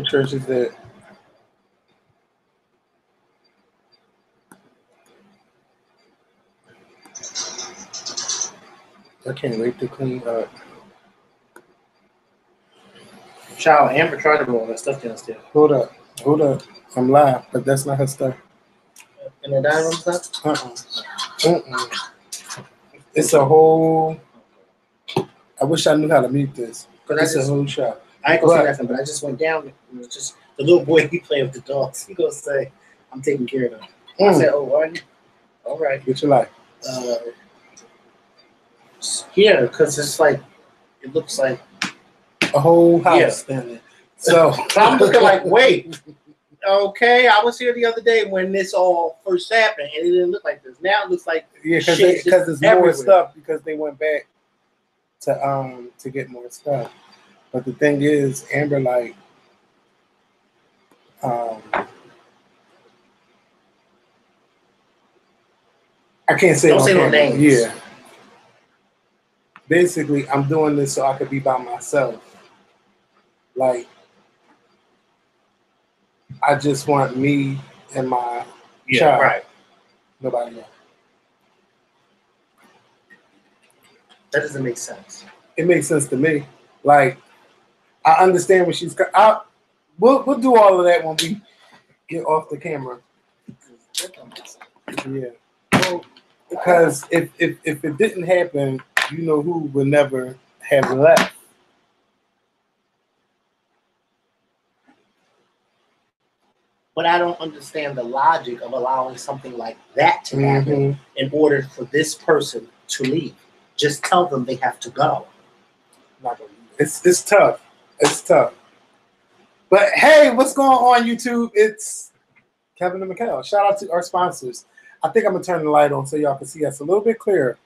church is that? I can't wait to clean up. Child, Amber tried to roll all that stuff downstairs. Hold up. I'm live, but that's not her stuff. In the dining room stuff? It's a whole. I wish I knew how to mute this. It's a whole shot. I ain't gonna say nothing, but I just went down. It was just the little boy, he playing with the dogs. He gonna say, I'm taking care of them. I said, oh, are you? All right. Get your life. Yeah, because it's like, it looks like a whole house. Yeah. So I'm looking like, wait. Okay, I was here the other day when this all first happened, and it didn't look like this. Now it looks like because there's more stuff because they went back to get more stuff. But the thing is, Amber like I can't say don't say no names. Yeah. Basically, I'm doing this so I could be by myself. Like, I just want me and my child. Right. Nobody else. That doesn't make sense. It makes sense to me. Like, I understand what she's. We'll do all of that when we get off the camera. Yeah. Well, because if it didn't happen, you know who would never have left. But I don't understand the logic of allowing something like that to happen in order for this person to leave. Just tell them they have to go. It's tough. It's tough. But hey, what's going on, YouTube? It's Kevin and Mikhail. Shout out to our sponsors. I think I'm gonna turn the light on so y'all can see us a little bit clearer.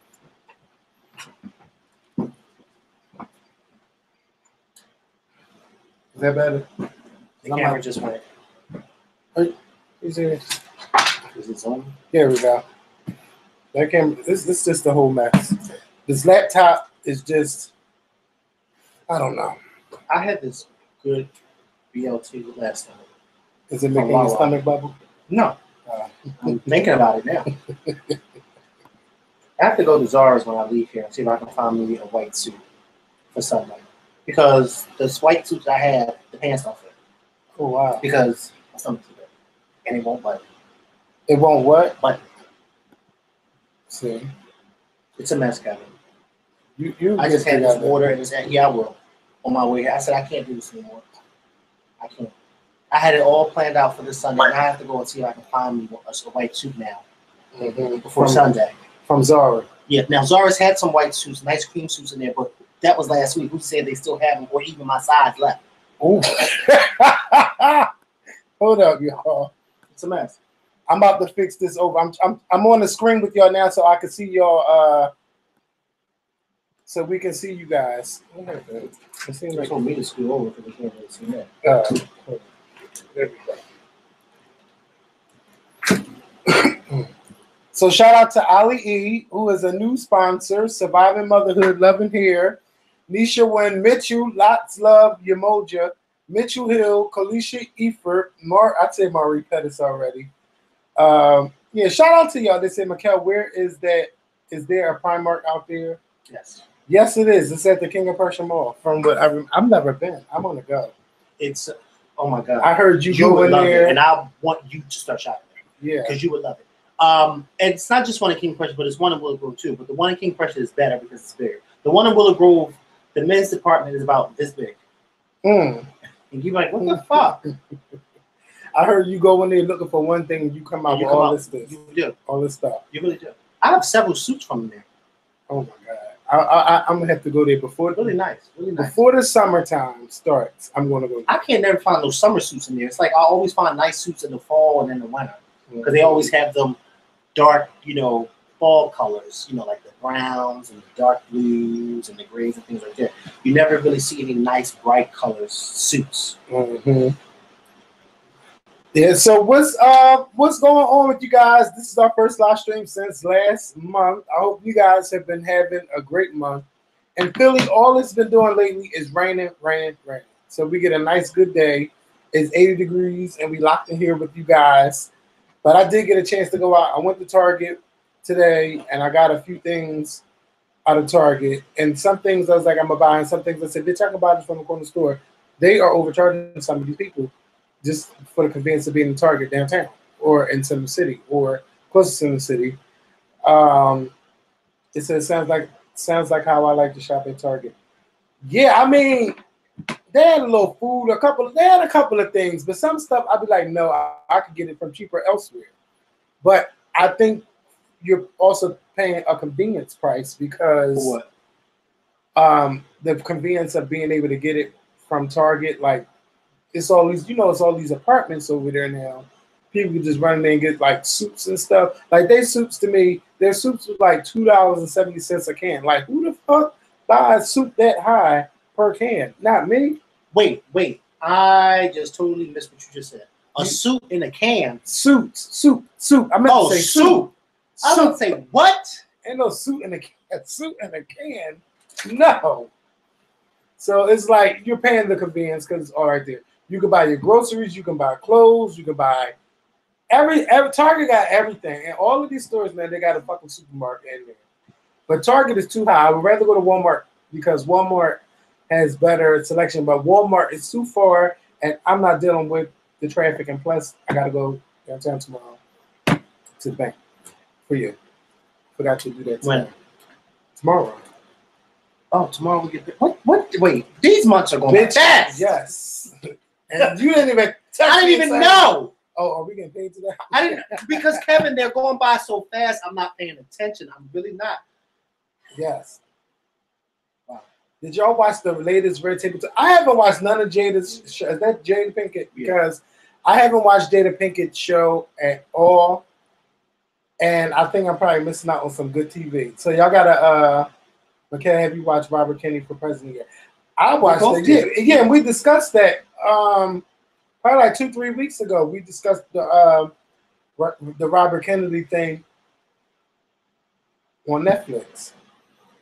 Is that better? The camera just went. Is it on? There we go. That camera. This is just a whole mess. This laptop is just. I don't know. I had this good BLT last time. Is it making your stomach bubble? No. I'm thinking about it now. I have to go to Zara's when I leave here and see if I can find me a white suit for Sunday. Because the white suits I had, the pants don't fit. Oh, wow. Because my stomach's too big. And it won't button. It won't what? Button. See. It's a mess, Kevin. I just had this order and it's yeah, I will. On my way here. I said, I can't do this anymore. I can't. I had it all planned out for this Sunday, and I have to go and see if I can find me a white suit now before Sunday. From Zara. Yeah. Now, Zara's had some white suits, nice cream suits in there, but that was last week. Who said they still have them or even my size left? Oh. Hold up, y'all. It's a mess. I'm about to fix this over. I'm on the screen with y'all now so I can see y'all so we can see you guys. It seems like for me to screw over because we can't really see that. There we go. So shout out to Ali E, who is a new sponsor, Surviving Motherhood, Loving Hair, Nisha Wynn, Mitchell, Lots Love, Yamoja, Mitchell Hill, Kalisha Efert, I'd say Marie Pettis already. Yeah, shout out to y'all. They say, Mikhail, where is that? Is there a Primark out there? Yes. Yes, it is. It's at the King of Prussia Mall. From what I've never been. I want to go. It's oh my god. I heard you go in there, and I want you to start shopping there. Yeah, because you would love it. And it's not just one in King Prussia, but it's one in Willow Grove too. But the one in King Prussia is better because it's bigger. The one in Willow Grove, the men's department is about this big. And you're like, what the fuck? I heard you go in there looking for one thing and you come out with all this stuff. You do. All this stuff. You really do. I have several suits from there. Oh my god. I'm gonna have to go there before. Really nice. Really nice. Before the summertime starts, I'm gonna go there. I can't never find those summer suits in there. It's like I always find nice suits in the fall and in the winter. Because they always have them dark, fall colors, like the browns and the dark blues and the grays and things like that. You never really see any nice bright colors suits. Yeah, so what's going on with you guys? This is our first live stream since last month. I hope you guys have been having a great month. In Philly, all it's been doing lately is raining. So we get a nice good day. It's 80 degrees, and we locked in here with you guys. But I did get a chance to go out. I went to Target today, and I got a few things out of Target. And some things I was like, I'm going to buy, and some things I said, bitch, I can buy this from the corner store. They are overcharging some of these people just for the convenience of being in Target downtown or in some city or closest in the city. It says sounds like how I like to shop at Target. Yeah, I mean, they had a little food, they had a couple of things, but some stuff I'd be like, no, I could get it from cheaper elsewhere. But I think you're also paying a convenience price because the convenience of being able to get it from Target, like it's all these apartments over there now. People can just run in there and get like soups and stuff. Like their soups was like $2.70 a can. Like who the fuck buys soup that high per can? Not me. Wait. I just totally missed what you just said. A soup in a can. Soup. I meant to say soup. I was going to say what? Ain't no soup in a can. Soup in a can. No. So it's like you're paying the convenience because it's all right there. You can buy your groceries. You can buy clothes. You can buy every Target got everything. And all of these stores, man, they got a fucking supermarket in there. But Target is too high. I would rather go to Walmart because Walmart has better selection. But Walmart is too far, and I'm not dealing with the traffic. And plus, I got to go downtown tomorrow to the bank for you. Forgot to do that today. When? Tomorrow. Oh, tomorrow we get what? Wait, these months are going fast. Yes. And you didn't even. I didn't even know. Oh, are we getting paid today? I didn't because Kevin, they're going by so fast. I'm not paying attention. I'm really not. Yes. Wow. Did y'all watch the latest Red Table? I haven't watched none of Jada's show. Is that Jada Pinkett? Because I haven't watched Jada Pinkett's show at all, and I think I'm probably missing out on some good TV. So y'all gotta. Okay, have you watched Robert Kennedy for President yet? I watched it. Yeah, and we discussed that probably like 2-3 weeks ago. We discussed the Robert Kennedy thing on Netflix.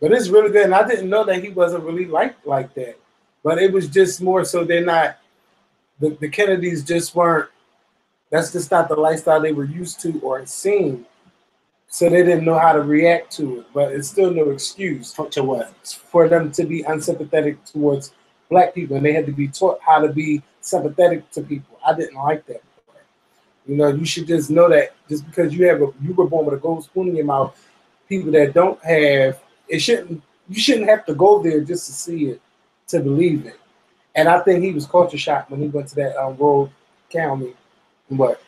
But it's really good, and I didn't know that he wasn't really like that. But it was just more so they're not the Kennedys just weren't. That's just not the lifestyle they were used to or seen. So they didn't know how to react to it, but it's still no excuse to what? For them to be unsympathetic towards black people, and they had to be taught how to be sympathetic to people. I didn't like that part. You know, you should just know that just because you were born with a gold spoon in your mouth, people that don't have it you shouldn't have to go there just to see it, to believe it. And I think he was culture shocked when he went to that rural county in what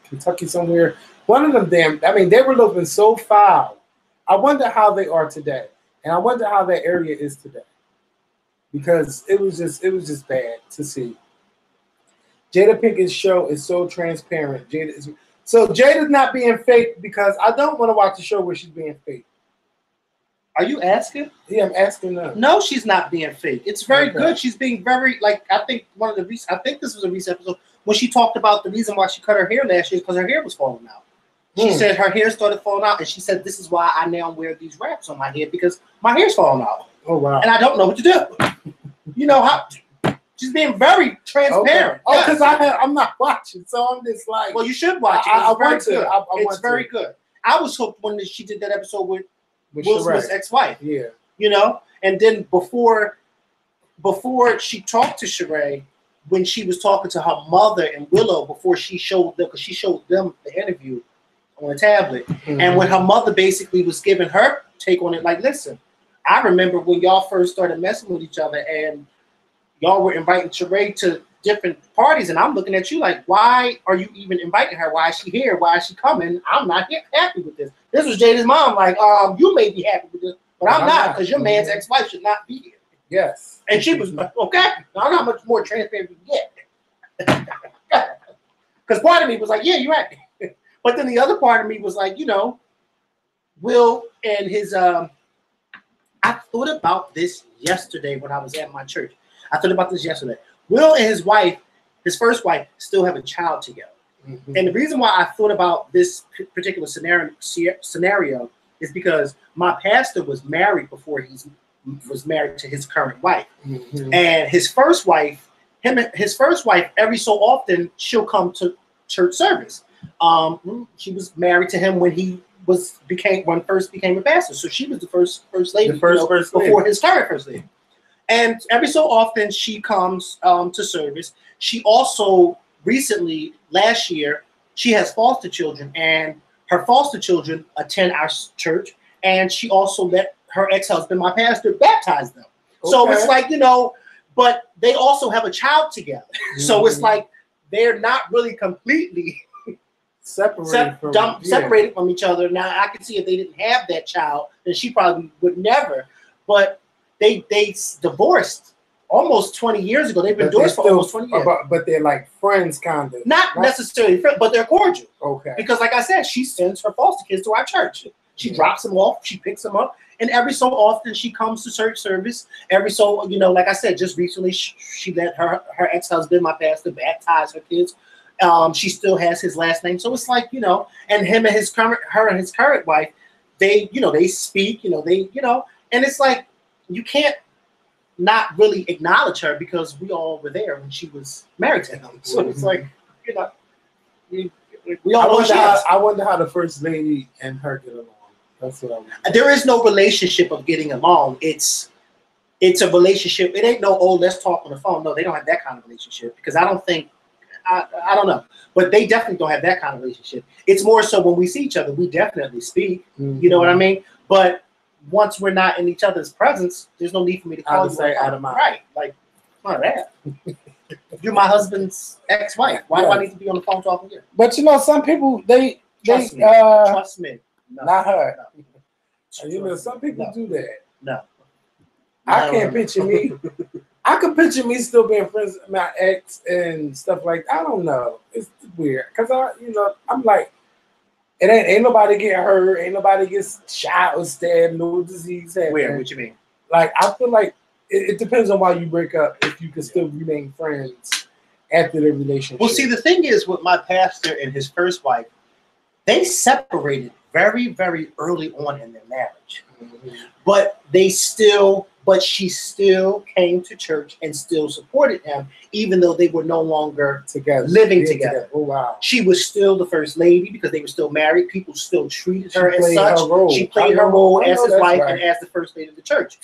Kentucky somewhere. One of them they were looking so foul. I wonder how they are today. And I wonder how that area is today. Because it was just bad to see. Jada Pinkett's show is so transparent. Jada's not being fake because I don't want to watch a show where she's being fake. Are you asking? Yeah, I'm asking them. No, she's not being fake. It's very good. She's being very I think this was a recent episode when she talked about the reason why she cut her hair last year is because her hair was falling out. She said her hair started falling out, and she said, this is why I now wear these wraps on my head, because my hair's falling out. Oh, wow. And I don't know what to do. You know how she's being very transparent. Okay. Oh, because I'm not watching, so I'm just like. Well, you should watch it. I want to. It's very good. I was hooked when she did that episode with Will Smith's ex-wife. Yeah. You know, and then before she talked to Sheree, when she was talking to her mother and Willow, before she showed them, because she showed them the interview on a tablet, and when her mother basically was giving her take on it, like, listen, I remember when y'all first started messing with each other, and y'all were inviting Sheree to different parties, and I'm looking at you like, why are you even inviting her? Why is she here? Why is she coming? I'm not happy with this. This was Jada's mom, like, you may be happy with this, but I'm not, because your man's ex-wife should not be here. Yes. And she was like, okay, I don't know how much more transparent we can get. Because part of me was like, yeah, you're right. But then the other part of me was like, you know, Will and his, I thought about this yesterday when I was at my church. I thought about this yesterday. Will and his wife, his first wife, still have a child together. Mm-hmm. And the reason why I thought about this particular scenario is because my pastor was married before he was married to his current wife. Mm-hmm. And his first wife his first wife, every so often she'll come to church service. She was married to him when he first became a pastor. So she was the first lady, first lady. before his current first lady. And every so often she comes to service. She also recently, last year, she has foster children, and her foster children attend our church. And she also let her ex-husband, my pastor, baptize them. Okay. So it's like, but they also have a child together. Mm-hmm. So it's like they're not really completely separated from each other. Now, I can see if they didn't have that child, then she probably would never. But they divorced almost 20 years ago. They've been divorced for almost 20 years. But they're like friends, kind of. Not necessarily friends, but they're cordial. Okay. Because like I said, she sends her foster kids to our church. She drops them off, she picks them up, and every so often she comes to church service. Every so, like I said, just recently she let her ex-husband, my pastor, baptize her kids. She still has his last name, so it's like, and her and his current wife, they speak, and it's like you can't not really acknowledge her because we all were there when she was married to him. So it's like, we all I wonder how the first lady and her get along. That's what I wonder. There is no relationship of getting along. It's a relationship. It ain't no, let's talk on the phone. No, they don't have that kind of relationship because I don't think, I don't know, but they definitely don't have that kind of relationship. It's more so when we see each other, we definitely speak. Mm-hmm. You know what I mean? But once we're not in each other's presence, there's no need for me to call you out of my right. Like, none of that. You're my husband's ex-wife. Why do I need to be on the phone talking to you? But some people they trust me. No, not her. No. Some people do that. No. I can't picture me. I could picture me still being friends with my ex and stuff like that. I don't know. It's weird. Cause I'm like, it ain't nobody get hurt, ain't nobody gets shot or stabbed, no disease happening. Weird, what you mean? Like I feel like it depends on why you break up if you can still remain friends after the relationship. Well, see, the thing is with my pastor and his first wife, they separated very, very early on in their marriage. Mm-hmm. But she still came to church and still supported him, even though they were no longer living together. Oh, wow. She was still the first lady because they were still married. People still treated her as such. She played her role as his wife and as the first lady of the church.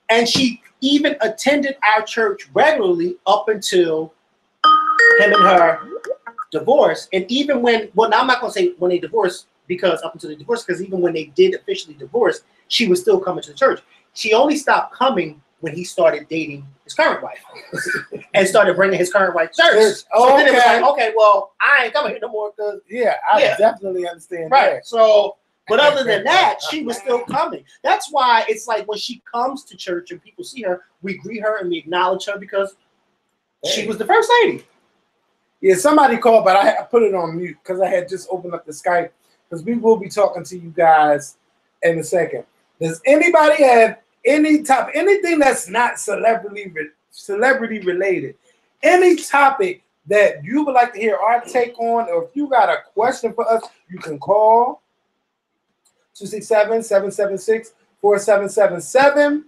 And she even attended our church regularly up until him and her divorce. And even when, now I'm not going to say when they divorced, because up until they divorced, because even when they did officially divorce, she was still coming to the church. She only stopped coming when he started dating his current wife and started bringing his current wife to church. So then it was like, okay, well, I ain't coming here no more. I definitely understand right. that. So, but other than that, she was still coming. That's why it's like when she comes to church and people see her, we greet her and we acknowledge her because she was the first lady. Yeah, somebody called, but I put it on mute because I had just opened up the Skype. Because we will be talking to you guys in a second. Does anybody have anything that's not celebrity related, any topic that you would like to hear our take on, or if you got a question for us, you can call 267-776-4777,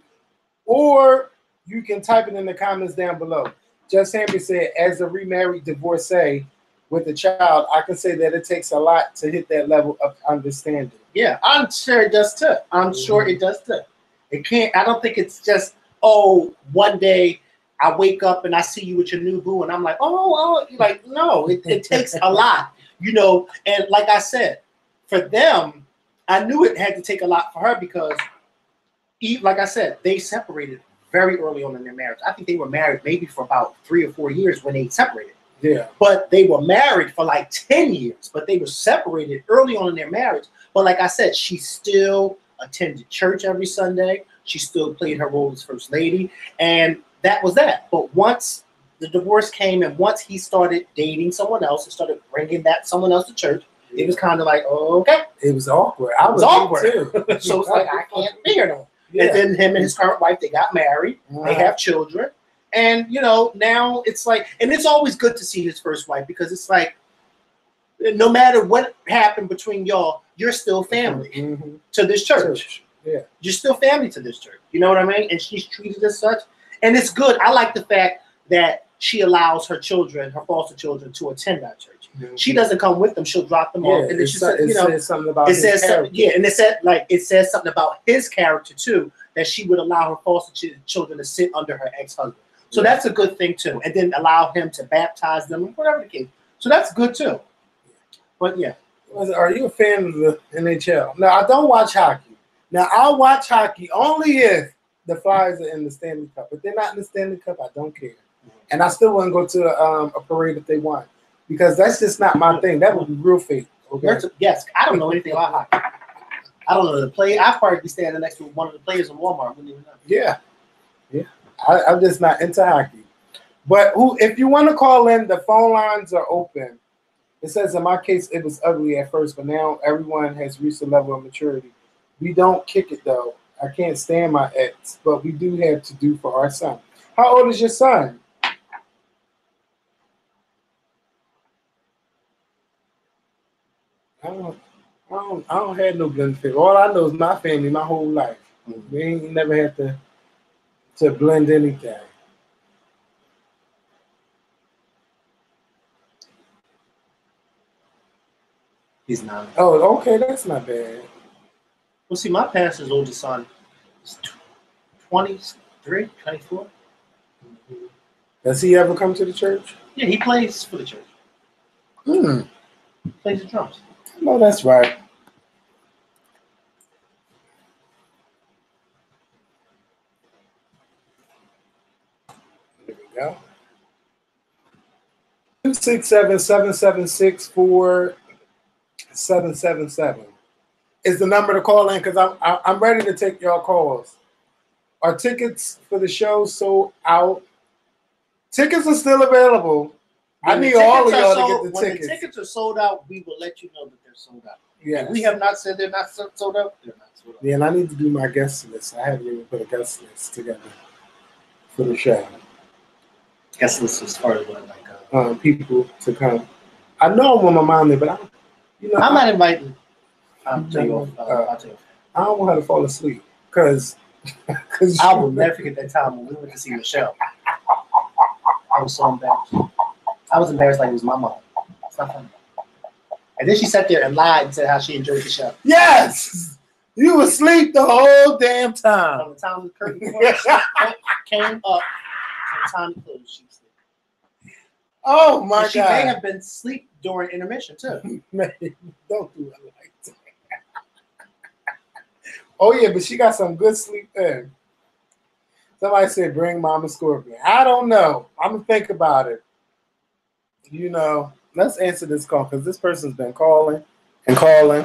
or you can type it in the comments down below. Just Henry said, as a remarried divorcee with a child, I can say that it takes a lot to hit that level of understanding. Yeah, I'm sure it does too. Sure it does too. It can't. I don't think it's just, one day I wake up and I see you with your new boo and I'm like, like, no, it takes a lot, and like I said, for them, I knew it had to take a lot for her because, like I said, they separated very early on in their marriage. I think they were married maybe for about 3 or 4 years when they separated. Yeah. But they were married for like 10 years, but they were separated early on in their marriage. But like I said, she still attended church every Sunday. She still played her role as first lady. And that was that. But once the divorce came and once he started dating someone else and started bringing that someone else to church, it was kind of like, okay. It was awkward. I was awkward too. So it's like, I can't be here no more. Yeah. And then him and his current wife, they got married. They have children. And, now it's like, and it's always good to see his first wife because it's like, no matter what happened between y'all, you're still family to this church. Yeah. You're still family to this church. You know what I mean? And she's treated as such. And it's good. I like the fact that she allows her children, her foster children, to attend that church. She doesn't come with them; she'll drop them off, and then she said, says something about it says something, and it says something about his character too, that she would allow her foster children to sit under her ex-husband. So that's a good thing too, and then allow him to baptize them, whatever the case. So that's good too. But yeah, are you a fan of the NHL? No, I don't watch hockey. Now I'll watch hockey only if the Flyers are in the Stanley Cup. If they're not in the Stanley Cup, I don't care, and I still wouldn't go to a parade if they won, because that's just not my thing. That would be real fake. Okay? Yes, I don't know anything about hockey. I don't know the play. I'd probably be standing next to one of the players in Walmart. I wouldn't even know. Yeah. I'm just not into hockey. But if you want to call in, the phone lines are open. It says in my case it was ugly at first, but now everyone has reached a level of maturity. We don't kick it though. I can't stand my ex, but we do have to do for our son. How old is your son? I don't have no benefit. All I know is my family, my whole life. We ain't never had to blend anything. He's 9. Oh, okay, that's not bad. Well, see, my pastor's oldest son is 23, 24. Does he ever come to the church? Yeah, he plays for the church. He plays the drums. No, that's right. There we go. 267-776-4777 is the number to call in, because I'm ready to take y'all calls. Are tickets for the show sold out? Tickets are still available. I need all of y'all to get the tickets. When the tickets are sold out, we will let you know that they're sold out. Yeah, we have not said they're not sold out. They're not sold out. Yeah, and I need to do my guest list. I haven't even put a guest list together for the show. Guest list is part of what, like people to come. I know I want my mom there, but I'm not inviting. I'll tell you. I don't want her to fall asleep because I will never forget that time when we went to see Michelle. I was so embarrassed. I was embarrassed like it was my mom. It's not funny. And then she sat there and lied and said how she enjoyed the show. Yes! You were asleep the whole damn time. From the time the curtain came up to the time to close, she was asleep. Oh my God. She may have been asleep during intermission too. Man, don't do it like that. Oh yeah, but she got some good sleep there. Somebody said bring Mama Scorpion. I don't know. I'm gonna think about it. Let's answer this call because this person's been calling and calling.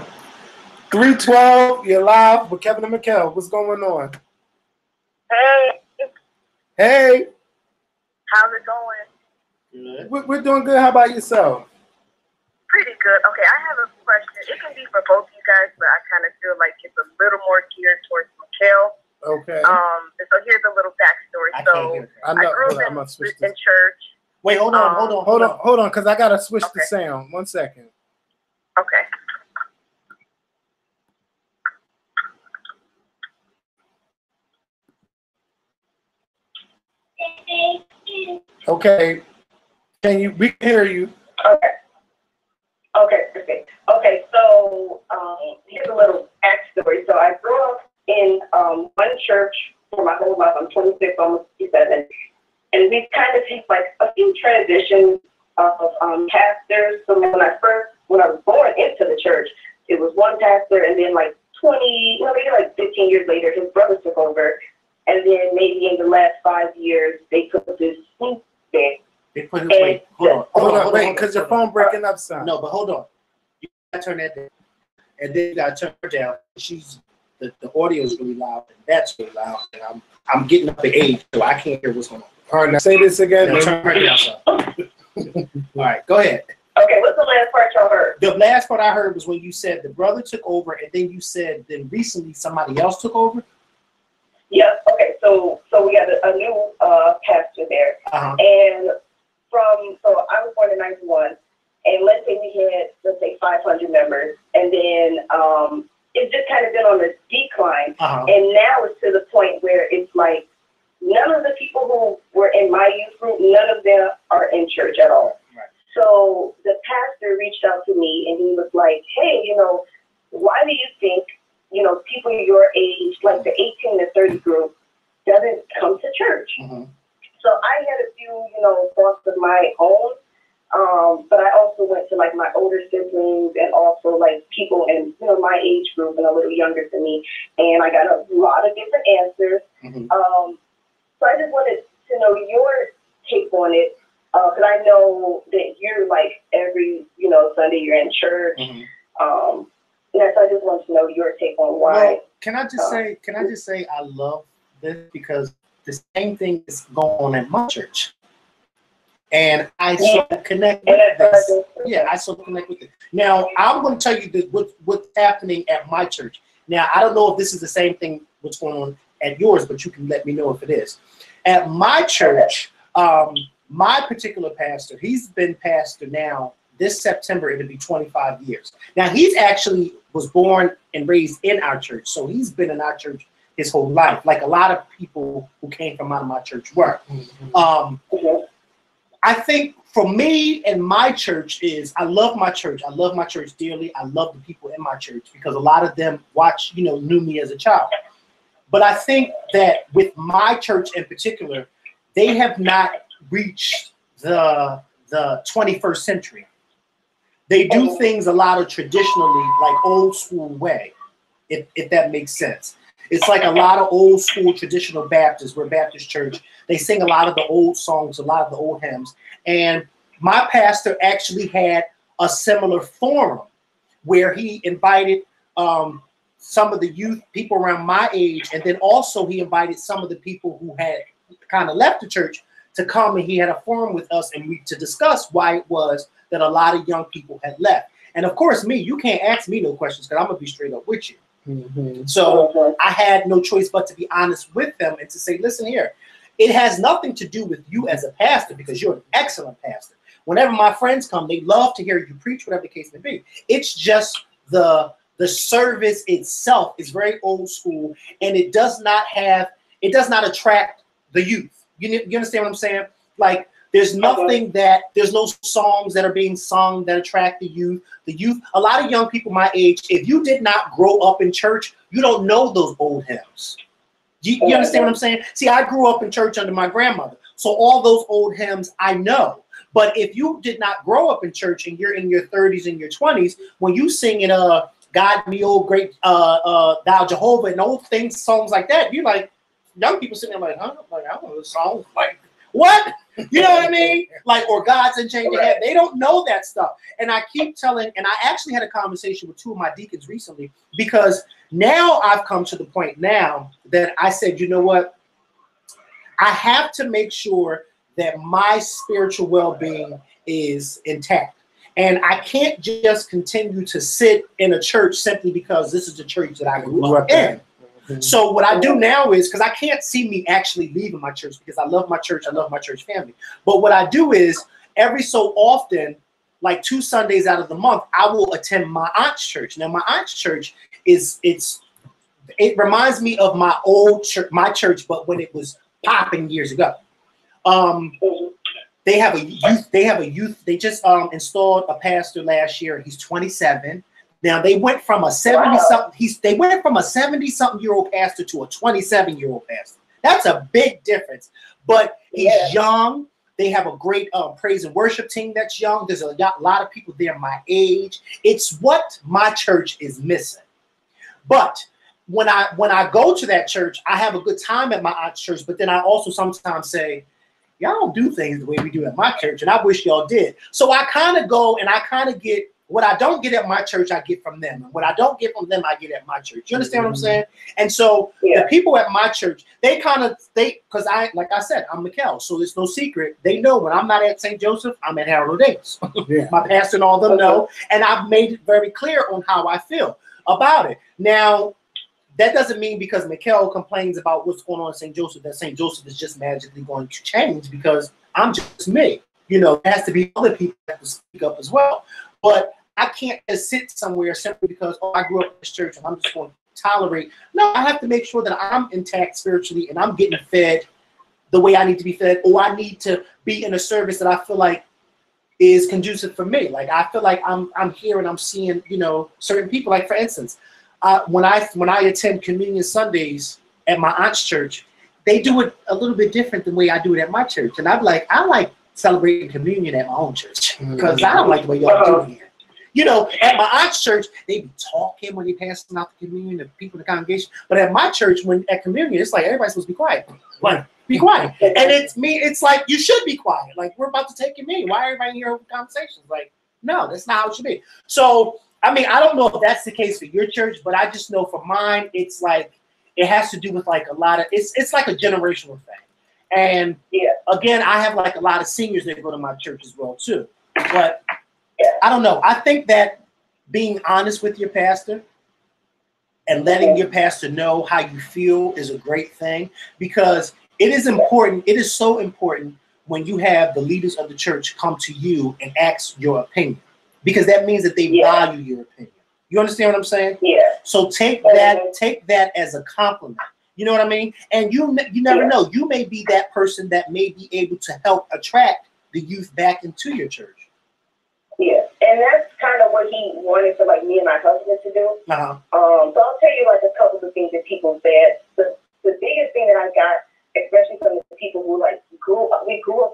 312, you're live with Kevin and Mikkel. What's going on? Hey. How's it going? Good. We're doing good. How about yourself? Pretty good. Okay, I have a question. It can be for both of you guys, but I kind of feel like it's a little more geared towards Mikkel. Okay. So here's a little backstory. I grew up in church. Wait, hold on, because I gotta switch the sound. 1 second. Okay. Okay. We can hear you. Okay, perfect. Okay, so here's a little backstory. So I grew up in one church for my whole life. I'm 26, almost 57. And we've kind of seen like a few transitions of pastors. So when I was born into the church, it was one pastor, and then like 15 years later, his brother took over. And then maybe in the last 5 years, they took this swoop there. They put it, hold on, because your phone breaking up, son. No, but hold on. You gotta turn that down. And then you gotta turn her down. The audio is really loud, and that's really loud. And I'm getting up the age, so I can't hear what's going on. All right, now say this again. Now turn her down, son. All right, go ahead. Okay, what's the last part y'all heard? The last part I heard was when you said the brother took over, and then you said then recently somebody else took over. Yeah. Okay. So we got a new pastor there, and so I was born in '91, and let's say we had 500 members, and then it's just kind of been on a decline, and now it's to the point where it's like none of the people who were in my youth group, none of them are in church at all. Right. So the pastor reached out to me and he was like, hey, you know, why do you think, you know, people your age, like the 18 to 30 group, doesn't come to church? Mm-hmm. So I had a few, you know, thoughts of my own, but I also went to like my older siblings and also like people in, you know, my age group and a little younger than me, and I got a lot of different answers. Mm-hmm. So I just wanted to know your take on it, because I know that you're like every, you know, Sunday you're in church. Mm-hmm. Yeah, so I just wanted to know your take on why. Well, can I just say I love this because the same thing is going on at my church. And I sort of connect with this. Yeah, I sort of connect with it. Now, I'm going to tell you what's happening at my church. Now, I don't know if this is the same thing what's going on at yours, but you can let me know if it is. At my church, my particular pastor, he's been pastor now, this September, it'll be 25 years. Now, he's actually was born and raised in our church, so he's been in our church his whole life, like a lot of people who came from out of my church were. I think for me and my church is, I love my church. I love my church dearly. I love the people in my church because a lot of them knew me as a child. But I think that with my church in particular, they have not reached the 21st century. They do things a lot of traditionally, like old school way, if that makes sense. It's like a lot of old school traditional Baptists. We're a Baptist church. They sing a lot of the old songs, a lot of the old hymns. And my pastor actually had a similar forum where he invited some of the youth people around my age. And then also he invited some of the people who had kind of left the church to come, and he had a forum with us and to discuss why it was that a lot of young people had left. And of course, you can't ask me no questions because I'm going to be straight up with you. Mm-hmm. So I had no choice but to be honest with them and to say, listen here, it has nothing to do with you as a pastor because you're an excellent pastor. Whenever my friends come, they love to hear you preach, whatever the case may be. It's just the service itself is very old school, and it does not attract the youth. You understand what I'm saying? Like, there's nothing there's no songs that are being sung that attract the youth. A lot of young people my age, if you did not grow up in church, you don't know those old hymns. You understand what I'm saying? See, I grew up in church under my grandmother. So all those old hymns I know. But if you did not grow up in church and you're in your 30s and your 20s, when you sing it, God me, oh great thou Jehovah, and old songs like that, you're like, young people sitting there like, huh? Like, I don't know this song. Like, what? You know what I mean? Like, or God's in change your head. They don't know that stuff. And I keep telling, and I actually had a conversation with two of my deacons recently, because now I've come to the point now that I said, you know what? I have to make sure that my spiritual well-being is intact. And I can't just continue to sit in a church simply because this is the church that I grew up in. So what I do now is, because I can't see me actually leaving my church because I love my church, I love my church family. But what I do is every so often, like 2 Sundays out of the month, I will attend my aunt's church. Now my aunt's church it reminds me of my old church, but when it was popping years ago. They have a youth. They just installed a pastor last year. He's 27. Now they went from a 70-something-year-old pastor to a 27-year-old pastor. That's a big difference. But he's young. They have a great praise and worship team that's young. There's a lot of people there my age. It's what my church is missing. But when I go to that church, I have a good time at my aunt's church. But then I also sometimes say, y'all don't do things the way we do at my church, and I wish y'all did. So I kind of go and I kind of get what I don't get at my church, I get from them. And what I don't get from them, I get at my church. You understand what I'm saying? And so the people at my church, because like I said, I'm Mikkel, so it's no secret. They know when I'm not at St. Joseph, I'm at Harold O'Davis. My pastor and all of them know. And I've made it very clear on how I feel about it. Now, that doesn't mean because Mikkel complains about what's going on in St. Joseph, that St. Joseph is just magically going to change, because I'm just me. You know, there has to be other people that have to speak up as well. But I can't just sit somewhere simply because, I grew up in this church and I'm just going to tolerate. No, I have to make sure that I'm intact spiritually and I'm getting fed the way I need to be fed, or I need to be in a service that I feel like is conducive for me. Like I feel like I'm here and I'm seeing, you know, certain people. Like for instance, when I attend communion Sundays at my aunt's church, they do it a little bit different than the way I do it at my church. And I'm like, I like celebrating communion at my own church because I don't like the way y'all do it here. You know, at my aunt's church, they be talking when they passing out the communion to people in the congregation. But at my church, when at communion, it's like everybody's supposed to be quiet. Like, be quiet. And it's me, it's like you should be quiet. Like we're about to take communion. Why are everybody here having conversations? Like, no, that's not how it should be. So I mean, I don't know if that's the case for your church, but I just know for mine, it's like it has to do with like a lot of it's like a generational thing. And again, I have like a lot of seniors that go to my church as well too. But I don't know. I think that being honest with your pastor and letting your pastor know how you feel is a great thing, because it is important. It is so important when you have the leaders of the church come to you and ask your opinion, because that means that they value your opinion. You understand what I'm saying? Yeah. So take that as a compliment. You know what I mean? And you never know. You may be that person that may be able to help attract the youth back into your church. Yeah, and that's kind of what he wanted for like me and my husband to do. So I'll tell you like a couple of things that people said. The biggest thing that I got, especially from the people who like grew up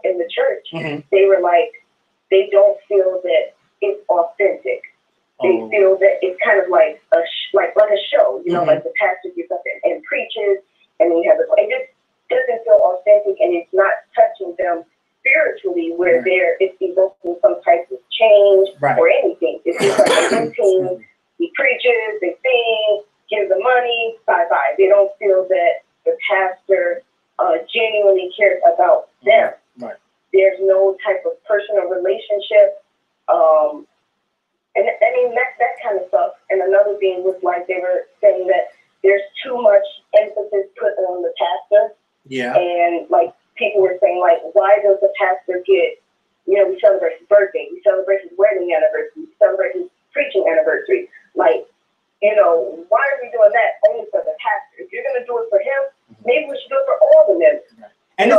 in the church, they were like, they don't feel that it's authentic. They feel that it's kind of like a show, you know, like the pastor gets up and preaches, and then you have it just doesn't feel authentic, and it's not touching them spiritually, where it's evoking some type of change or anything. It's just like a routine. He preaches, they sing, gives the money, bye-bye. They don't feel that the pastor genuinely cares about them. There's no type of personal relationship. And I mean, that kind of stuff. And another thing was like they were saying that there's too much emphasis put on the pastor. Yeah. And like people were saying, like, why does the pastor get, you know, we celebrate his birthday, we celebrate his wedding anniversary, we celebrate his preaching anniversary. Like, you know, why are we doing that only for the pastor? If you're going to do it for him, maybe we should do it for all the members. And,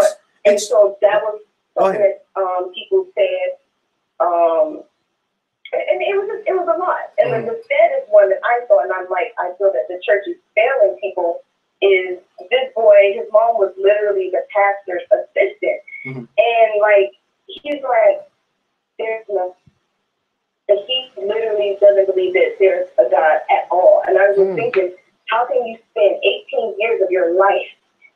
so that was something that people said. And it was a lot. And then the saddest one that I saw, and I'm like, I feel that the church is failing people, is this boy, his mom was literally the pastor's assistant. And like, he's like, there's no, and he literally doesn't believe that there's a God at all. And I was just thinking, how can you spend 18 years of your life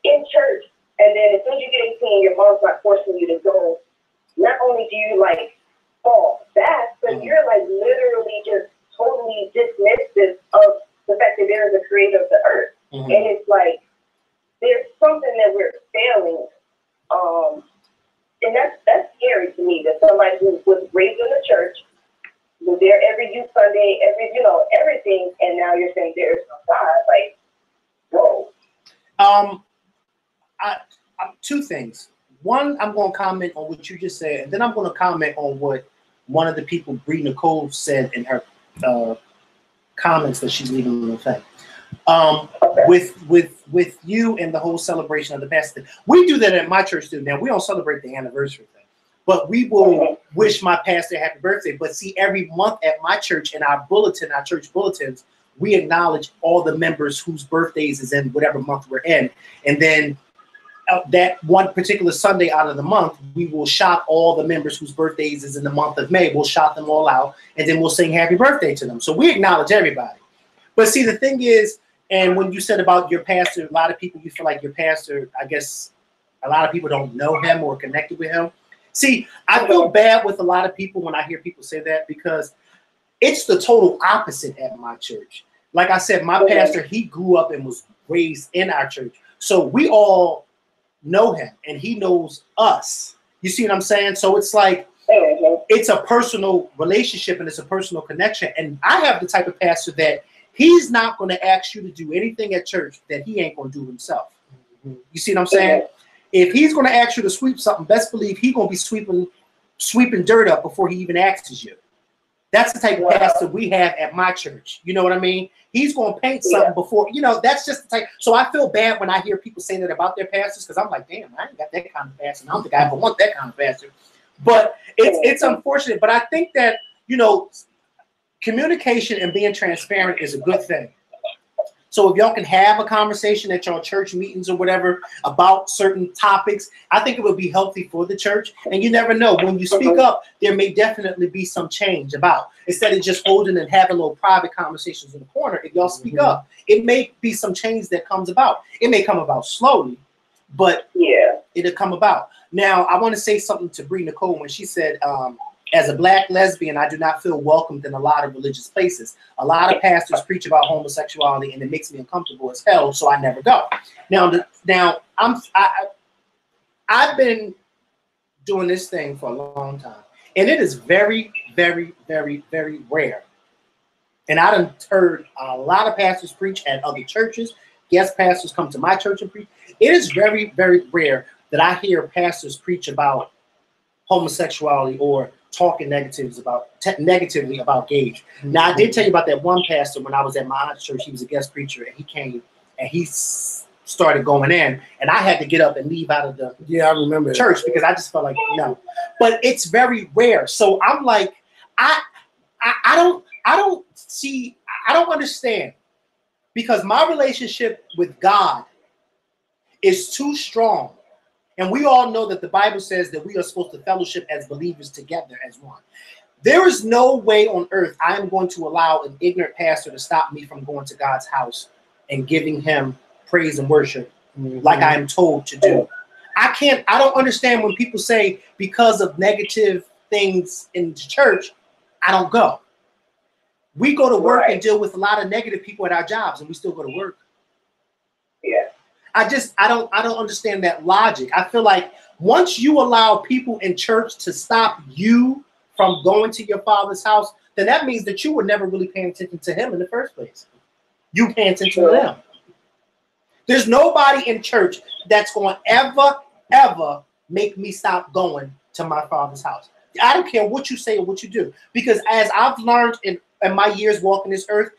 in church, and then as soon as you get 18, your mom's not forcing you to go, not only do you like fall back, but you're like literally just totally dismissive of the fact that there is a creator of the earth. And it's like there's something that we're failing. And that's scary to me, that somebody who was raised in the church, was there every youth Sunday, everything, and now you're saying there is no God. Like, whoa. Two things. One, I'm going to comment on what you just said, and then I'm going to comment on what one of the people, Bree Nicole, said in her comments that she's leaving on the thing. With you and the whole celebration of the pastor, we do that at my church too. Now we don't celebrate the anniversary thing, but we will wish my pastor happy birthday. But see, every month at my church, in our church bulletins, we acknowledge all the members whose birthdays is in whatever month we're in, and then that one particular Sunday out of the month, we will shout all the members whose birthdays is in the month of May. We'll shout them all out, and then we'll sing happy birthday to them. So we acknowledge everybody. But see, the thing is, and when you said about your pastor, a lot of people, you feel like your pastor, I guess a lot of people don't know him or connected with him. See, I feel bad with a lot of people when I hear people say that, because it's the total opposite at my church. Like I said, my pastor, he grew up and was raised in our church. So we all know him and he knows us. You see what I'm saying? So it's like, it's a personal relationship and it's a personal connection. And I have the type of pastor that he's not going to ask you to do anything at church that he ain't going to do himself. You see what I'm saying? If he's going to ask you to sweep something, best believe he's going to be sweeping dirt up before he even asks you. That's the type of pastor we have at my church. You know what I mean? He's going to paint something before, you know, that's just the type. So I feel bad when I hear people say that about their pastors, because I'm like, damn, I ain't got that kind of pastor. I don't think I ever want that kind of pastor. But it's unfortunate. But I think that, you know, communication and being transparent is a good thing. So if y'all can have a conversation at your church meetings or whatever about certain topics, I think it would be healthy for the church. And you never know, when you speak up, there may definitely be some change about. Instead of just holding and having little private conversations in the corner, if y'all speak up, it may be some change that comes about. It may come about slowly, but it'll come about. Now, I want to say something to Bree Nicole when she said, as a Black lesbian, I do not feel welcomed in a lot of religious places. A lot of pastors preach about homosexuality, and it makes me uncomfortable as hell, so I never go. Now, I've been doing this thing for a long time, and it is very, very, very, very rare. And I done heard a lot of pastors preach at other churches. Guest pastors come to my church and preach. It is very, very rare that I hear pastors preach about homosexuality or talking negatively about gays. Now, I did tell you about that one pastor when I was at my aunt's church. He was a guest preacher, and he came and he started going in, and I had to get up and leave out of the I remember church because I just felt like no. But it's very rare. So I'm like, I don't understand, because my relationship with God is too strong. And we all know that the Bible says that we are supposed to fellowship as believers together as one. There is no way on earth I am going to allow an ignorant pastor to stop me from going to God's house and giving him praise and worship like I am told to do. I don't understand when people say because of negative things in the church, I don't go. We go to work and deal with a lot of negative people at our jobs, and we still go to work. Yeah. I don't understand that logic. I feel like once you allow people in church to stop you from going to your Father's house, then that means that you were never really paying attention to him in the first place. You paying attention to them. There's nobody in church that's going to ever make me stop going to my Father's house. I don't care what you say or what you do, because as I've learned in my years walking this earth,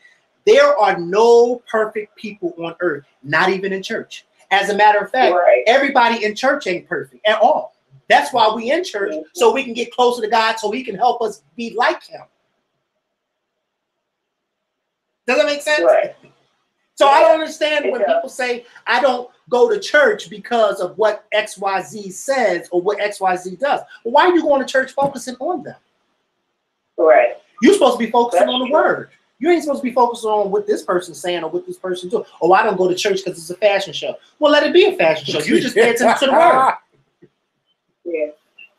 there are no perfect people on earth, not even in church. As a matter of fact, everybody in church ain't perfect at all. That's why we in church, so we can get closer to God, so he can help us be like him. Does that make sense? Right. So I don't understand when people say, I don't go to church because of what XYZ says or what XYZ does. Well, why are you going to church focusing on them? Right. You're supposed to be focusing on the word. You ain't supposed to be focused on what this person's saying or what this person's doing. Oh, I don't go to church because it's a fashion show. Well, let it be a fashion show. You just pay attention to the word. Yeah.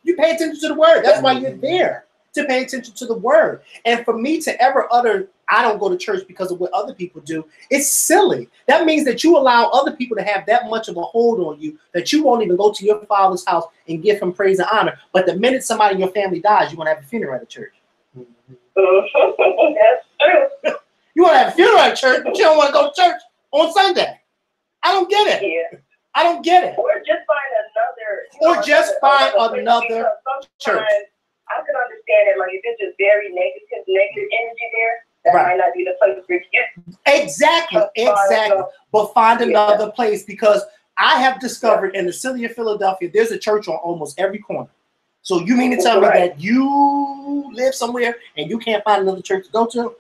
You pay attention to the word. That's why you're there, to pay attention to the word. And for me to ever utter, I don't go to church because of what other people do, it's silly. That means that you allow other people to have that much of a hold on you that you won't even go to your Father's house and give him praise and honor. But the minute somebody in your family dies, you want to have a funeral at a church. That's true. You want to have a funeral at church, but you don't want to go to church on Sunday. I don't get it. Yeah. I don't get it. Or just find another church. I can understand it. Like if it's just very negative energy there, that might not be the place for you. Exactly. But find another place, because I have discovered in the city of Philadelphia, there's a church on almost every corner. So you mean to tell me that you live somewhere and you can't find another church to go to?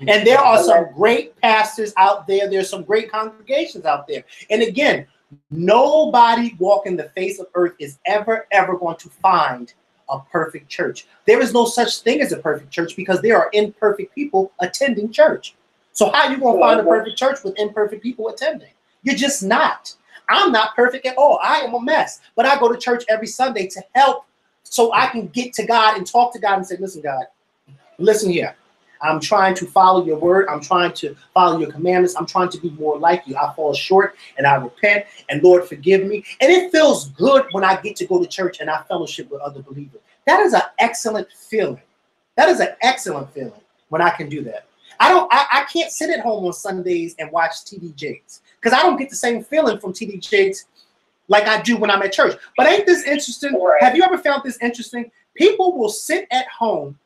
And there are some great pastors out there. There's some great congregations out there. And again, nobody walking the face of earth is ever going to find a perfect church. There is no such thing as a perfect church, because there are imperfect people attending church. So how are you going to find a perfect church with imperfect people attending? You're just not. I'm not perfect at all. I am a mess. But I go to church every Sunday to help, so I can get to God and talk to God and say, listen, God, listen here. I'm trying to follow your word. I'm trying to follow your commandments. I'm trying to be more like you. I fall short and I repent, and Lord, forgive me. And it feels good when I get to go to church and I fellowship with other believers. That is an excellent feeling. That is an excellent feeling when I can do that. I can't sit at home on Sundays and watch TD Jakes, because I don't get the same feeling from TD Jakes like I do when I'm at church. But ain't this interesting? Have you ever found this interesting? People will sit at home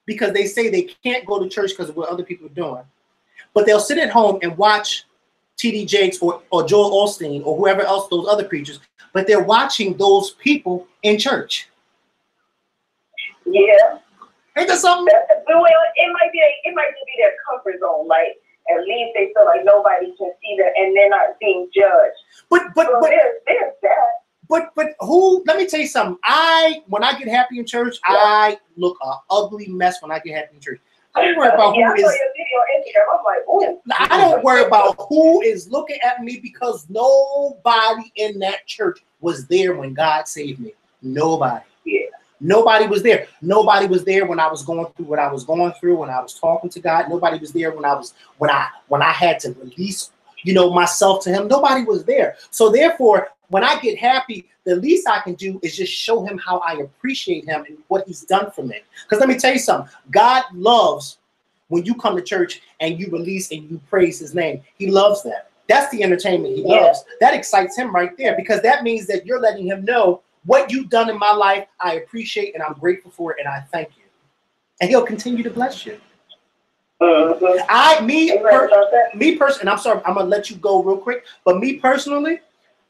because they say they can't go to church because of what other people are doing. But they'll sit at home and watch T.D. Jakes or Joel Osteen or whoever else, those other preachers, but they're watching those people in church. Yeah. Ain't that something? Well, it might just be their comfort zone. Like, at least they feel like nobody can see them and they're not being judged. But there's that. But who? Let me tell you something. When I get happy in church, I look an ugly mess when I get happy in church. I don't worry about who is. I saw your video on Instagram. I'm like, ooh. I don't worry about who is looking at me because nobody in that church was there when God saved me. Nobody. Yeah. Nobody was there. Nobody was there when I was going through what I was going through, when I was talking to God. Nobody was there when I had to release, myself to him. Nobody was there. So therefore, when I get happy, the least I can do is just show him how I appreciate him and what he's done for me. Because let me tell you something. God loves when you come to church and you release and you praise his name. He loves that. That's the entertainment he loves. That excites him right there, because that means that you're letting him know what you've done in my life. I appreciate and I'm grateful for it, and I thank you. And he'll continue to bless you. Me personally, and I'm sorry, I'm gonna let you go real quick, but me personally,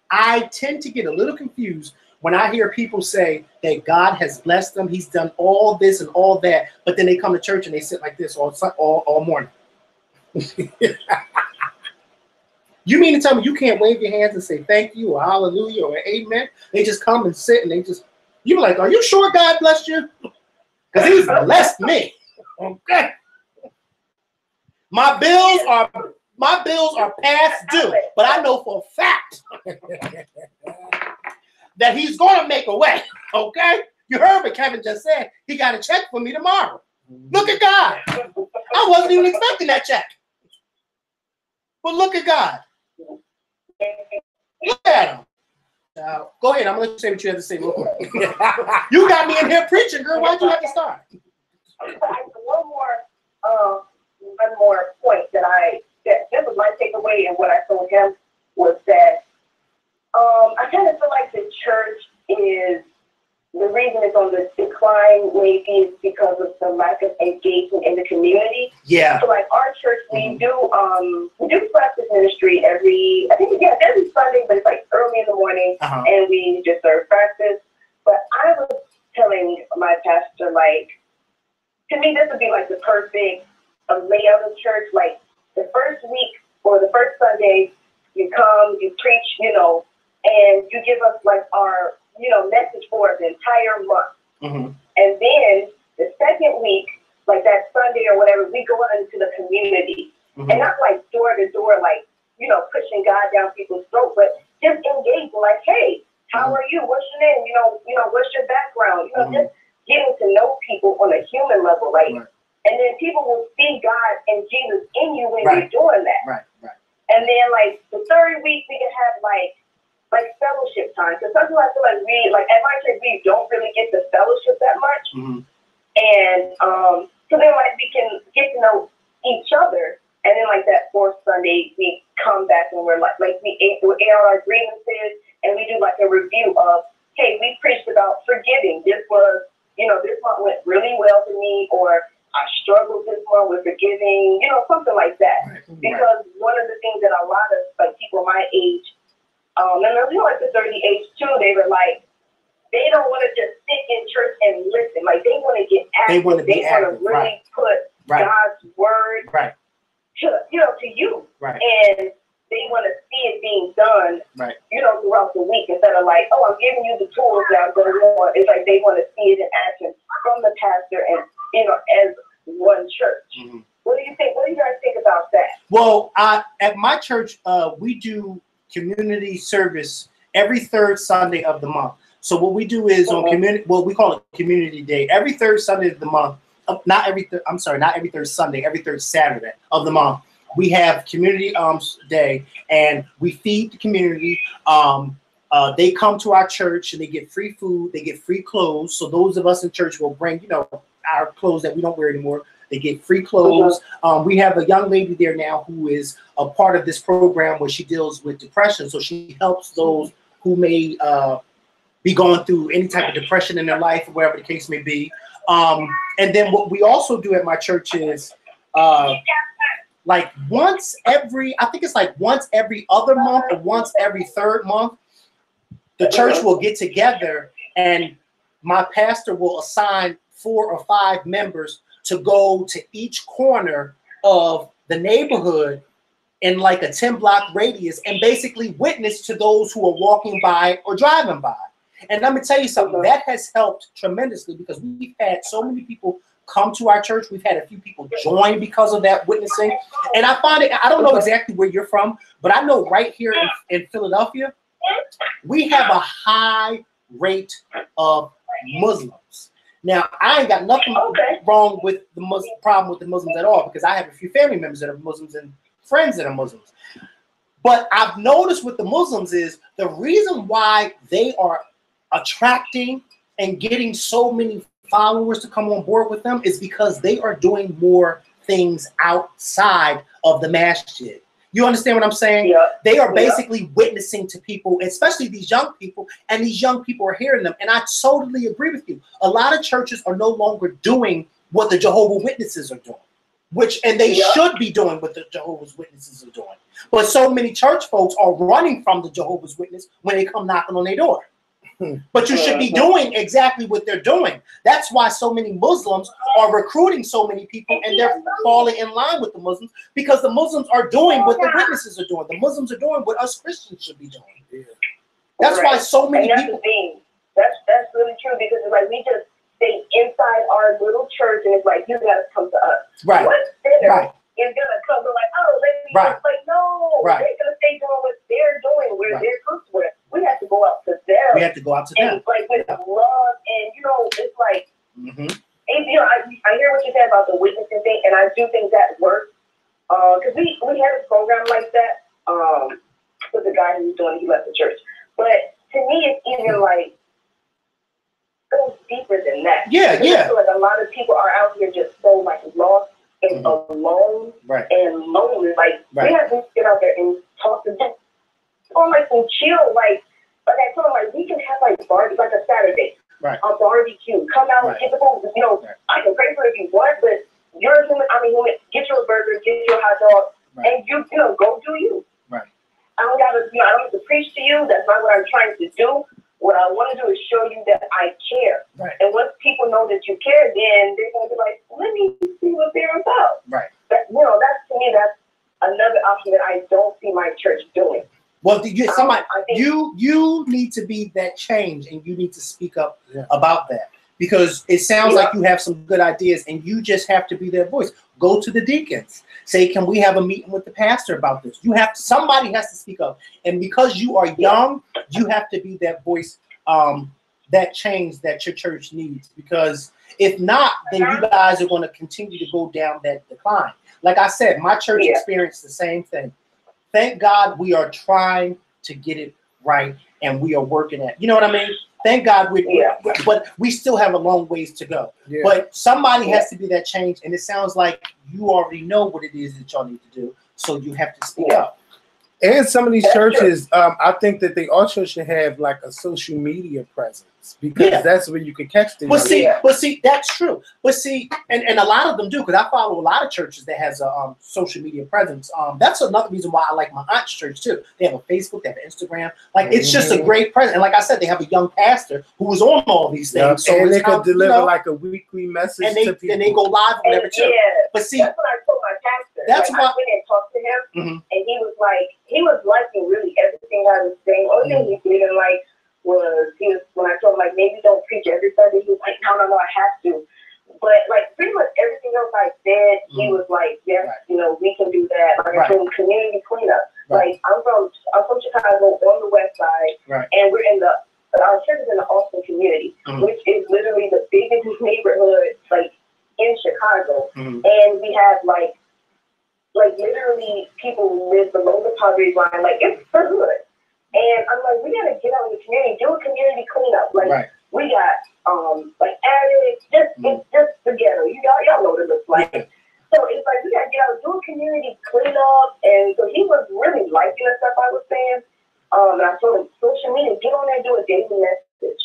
I tend to get a little confused when I hear people say that God has blessed them, he's done all this and all that, but then they come to church and they sit like this all morning. You mean to tell me you can't wave your hands and say thank you or hallelujah or amen? They just come and sit and you're like, are you sure God blessed you? Because he's blessed me. Okay. My bills are past due, but I know for a fact that he's going to make a way. Okay? You heard what Kevin just said. He got a check for me tomorrow. Look at God. I wasn't even expecting that check. But look at God. Look at him. Go ahead. I'm going to let you say what you have to say real quick. You got me in here preaching, girl. Why'd you have to start? One more point that was my takeaway, and what I told him was that I kind of feel like the church is the reason it's on the decline. Maybe is because of the lack of engagement in the community. Yeah. So like our church, we do practice ministry every Sunday, but it's like early in the morning, and we just serve practice. But I was telling my pastor, like, to me, this would be like the perfect layout of church. Like the first week or the first Sunday, you come, you preach, and you give us like our, message for the entire month. And then the second week, like that Sunday or whatever, we go out into the community. And not like door to door, like, pushing God down people's throats, but just engaging, like, hey, how are you? What's your name? What's your background? Just getting to know people on a human level, right? And then people will see God and Jesus in you when you're doing that. Right. And then like the third week we can have like fellowship time. Because sometimes I feel like at my church we don't really get the fellowship that much. And so then like we can get to know each other. And then like that fourth Sunday we come back and we're like we air our grievances and we do like a review of, hey, we preached about forgiving. This was, this month went really well for me, or I struggled this month with forgiving, something like that. Because one of the things that a lot of like people my age, and like the 30 age too, they were like, they don't want to just sit in church and listen. Like they want to get active. They want to really put God's word to you. And they want to see it being done, throughout the week, instead of like, oh, I'm giving you the tools that I'm going to want. It's like they want to see it in action from the pastor and, as one church. What do you think? What do you guys think about that? Well, at my church, we do community service every third Sunday of the month. So what we do is on we call it Community Day. Every third Sunday of the month, not every third Sunday, every third Saturday of the month, we have Community Day, and we feed the community. They come to our church and they get free food, they get free clothes. So those of us in church will bring, our clothes that we don't wear anymore. They get free clothes. We have a young lady there now who is a part of this program where she deals with depression. So she helps those who may be going through any type of depression in their life, or whatever the case may be. And then what we also do at my church is like once every other month or once every third month, the church will get together and my pastor will assign 4 or 5 members to go to each corner of the neighborhood in like a 10-block radius and basically witness to those who are walking by or driving by. And let me tell you something, that has helped tremendously because we've had so many people come to our church. We've had a few people join because of that witnessing. And I find it, I don't know exactly where you're from, but I know right here in Philadelphia, we have a high rate of Muslims. Now, I ain't got nothing wrong with the problem with the Muslims at all because I have a few family members that are Muslims and friends that are Muslims. But I've noticed with the Muslims is the reason why they are attracting and getting so many followers to come on board with them is because they are doing more things outside of the masjid. You understand what I'm saying? Yeah. They are basically witnessing to people, especially these young people, and these young people are hearing them. And I totally agree with you. A lot of churches are no longer doing what the Jehovah's Witnesses are doing, and they should be doing what the Jehovah's Witnesses are doing. But so many church folks are running from the Jehovah's Witness when they come knocking on their door. But you should be doing exactly what they're doing. That's why so many Muslims are recruiting so many people and they're falling in line with the Muslims because the Muslims are doing what the witnesses are doing. The Muslims are doing what us Christians should be doing. That's why so many people. That's really true because it's like we just stay inside our little church and it's like you gotta come to us. Right. What sinner Right. is gonna come to like, oh, let me Right. it's like no, Right. they're gonna stay doing what they're doing, where Right. their groups were. We have to go out to them. We have to go out to them. And like with love and it's like Mm-hmm. I hear what you said about the witnessing thing and I do think that works. Because we had a program like that with the guy who was doing he left the church. But to me it's even like goes deeper than that. Yeah, because I feel like a lot of people are out here just so like lost and alone and lonely. Like we have to get out there and talk to them on like some chill, like I told them like we can have like barbecue like a Saturday. A barbecue. Come out and get the food. I can pray for it if you want, but you're a human, I'm a human. Get you a burger, get you a hot dog, and you go do you. Right. I don't have to preach to you. That's not what I'm trying to do. What I want to do is show you that I care. Right. And once people know that you care, then they're going to be like, let me see what they're about. Right. That's to me, that's another option that I don't see my church doing. Well, you need to be that change, and you need to speak up about that because it sounds like you have some good ideas, and you just have to be their voice. Go to the deacons, say, "Can we have a meeting with the pastor about this?" Somebody has to speak up, and because you are young, you have to be that voice, that change that your church needs. Because if not, then you guys are going to continue to go down that decline. Like I said, my church experienced the same thing. Thank God we are trying to get it right and we are working at it. You know what I mean? Thank God but we still have a long ways to go. Yeah. But somebody has to be that change, and it sounds like you already know what it is that y'all need to do, so you have to speak up. And some of these churches, I think that they also should have like a social media presence because that's where you can catch them. But see, that's true. But see, and a lot of them do because I follow a lot of churches that has a social media presence. That's another reason why I like my aunt's church too. They have a Facebook, they have an Instagram. Like it's just a great presence. And like I said, they have a young pastor who is on all these things. So and they could deliver like a weekly message to people. And they go live on every too. But see, that's what I told my pastor. That's why I went and talked to him, and he was liking really everything I was saying. Only thing he didn't like was when I told him like maybe don't preach every Sunday. He was like, no, I have to. But like pretty much everything else I said, he was like, yes, we can do that. Like I told him community cleanup. Like I'm from Chicago on the west side, and we're in our church is in the Austin community, which is literally the biggest neighborhood like in Chicago, and we have like literally people who live below the poverty line. Like it's for good. And I'm like, we gotta get out in the community, do a community cleanup. Like we got like addicts, it's just the ghetto. Y'all know what it looks like. So it's like we gotta get out, do a community cleanup. And so he was really liking the stuff I was saying. And I told him social media, get on there and do a daily message.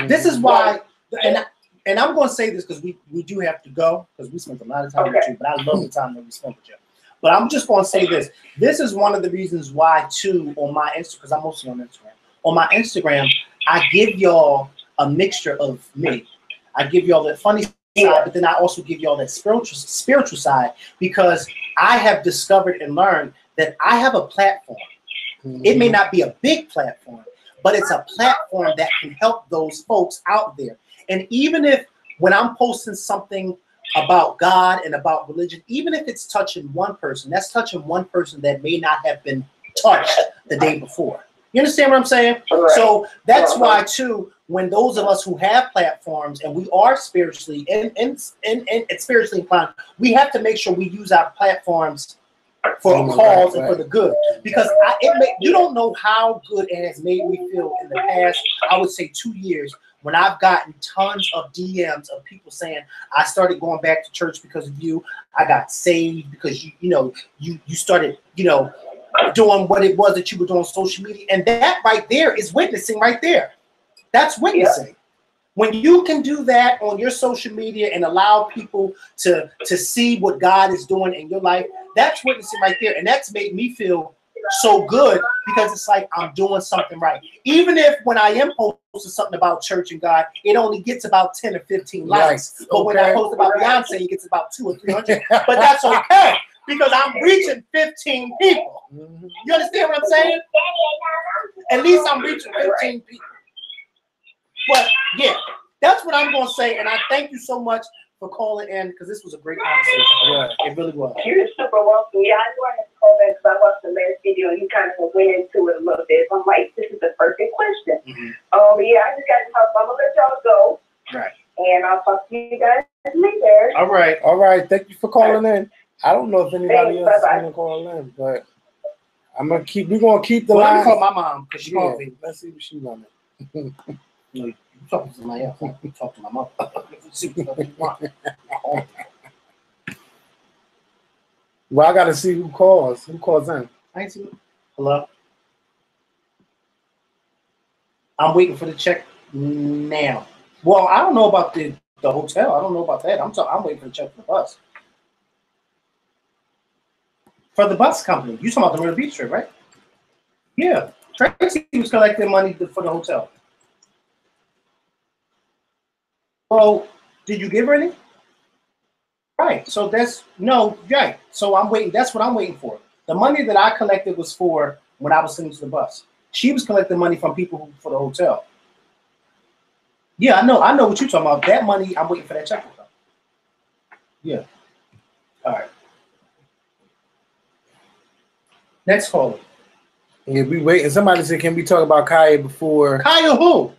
This is why, and and I'm going to say this because we do have to go because we spent a lot of time with you, but I love the time that we spent with you. But I'm just going to say this. This is one of the reasons why, too, on my Instagram, because I'm mostly on Instagram. On my Instagram, I give y'all a mixture of me. I give y'all the funny side, but then I also give y'all that spiritual side because I have discovered and learned that I have a platform. It may not be a big platform, but it's a platform that can help those folks out there. And even if when I'm posting something about God and about religion, even if it's touching one person, that's touching one person that may not have been touched the day before. You understand what I'm saying? Right. So that's why, too, when those of us who have platforms and we are spiritually and spiritually inclined, we have to make sure we use our platforms for a cause and for the good. Because you don't know how good it has made me feel in the past, I would say 2 years, when I've gotten tons of DMs of people saying, I started going back to church because of you. I got saved because you started, doing what it was that you were doing on social media. And that right there is witnessing right there. That's witnessing. Yeah. When you can do that on your social media and allow people to see what God is doing in your life, that's witnessing right there. And that's made me feel so good because it's like I'm doing something right. Even if when I am posting something about church and God, it only gets about 10 or 15 likes. Yes. But when I post about Beyonce, it gets about 200 or 300. But that's okay because I'm reaching 15 people. You understand what I'm saying? At least I'm reaching 15 people. But yeah, that's what I'm going to say. And I thank you so much for calling in because this was a great conversation. Yeah, it really was. You're super welcome. Yeah, I knew I had to call back because I watched the last video and you kind of went into it a little bit. I'm like, this is the perfect question. Yeah, I just got to talk. I'm going to let y'all go. Right. And I'll talk to you guys later. All right. All right. Thank you for calling in. I don't know if anybody else is going to call in, but we're going to keep the line. Let me call my mom because she called me. Let's see what she wanted. No, you talking to somebody else. You talk to my mother. Well, I got to see who calls. Who calls in? I ain't seen. Hello? I'm waiting for the check now. Well, I don't know about the hotel. I don't know about that. I'm waiting for the check for the bus. For the bus company. You talking about the Myrtle Beach trip, right? Yeah. Tracy was collecting money for the hotel. Well, did you give her any? Right. So right. So I'm waiting. That's what I'm waiting for. The money that I collected was for when I was sending to the bus. She was collecting money from people for the hotel. Yeah, I know what you're talking about. That money, I'm waiting for that check to come. Yeah. All right. Next caller. Yeah, we waiting. Somebody said, can we talk about Kaya before? Kaya who?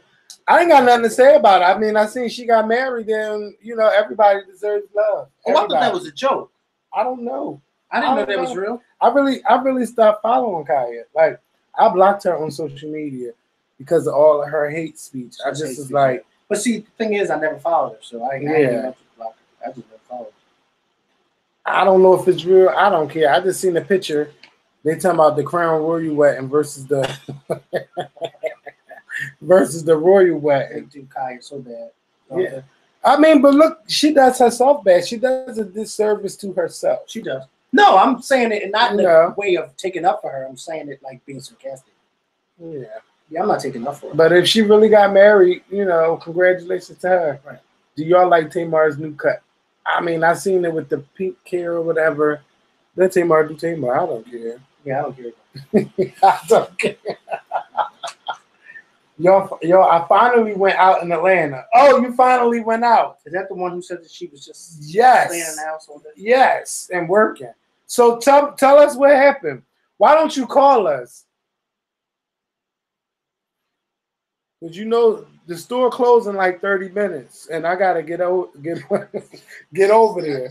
I ain't got nothing to say about it. I mean, I seen she got married and, everybody deserves love. Oh, I thought that was a joke. I don't know. I didn't know that was real. I really stopped following Kaya. Like, I blocked her on social media because of all of her hate speech. I just was like. But see, the thing is, I never followed her, so I didn't have to block her. I just never followed her. I don't know if it's real. I don't care. I just seen the picture. They talking about the Crown Royal Wedding versus the Royal Wedding. They do Kaya so bad. Yeah. I mean, but look, she does herself bad. She does a disservice to herself. She does. No, I'm saying it not in a way of taking up for her. I'm saying it like being sarcastic. Yeah. Yeah, I'm not taking up for her. But if she really got married, congratulations to her. Right. Do y'all like Tamar's new cut? I mean, I seen it with the pink hair or whatever. Let Tamar do Tamar. I don't care. Yeah, I don't care. I don't care. Yo, I finally went out in Atlanta. Oh, you finally went out. Is that the one who said that she was just staying in the house all day? Yes, and working. So tell us what happened. Why don't you call us? Because the store closed in like 30 minutes, and I gotta get over there.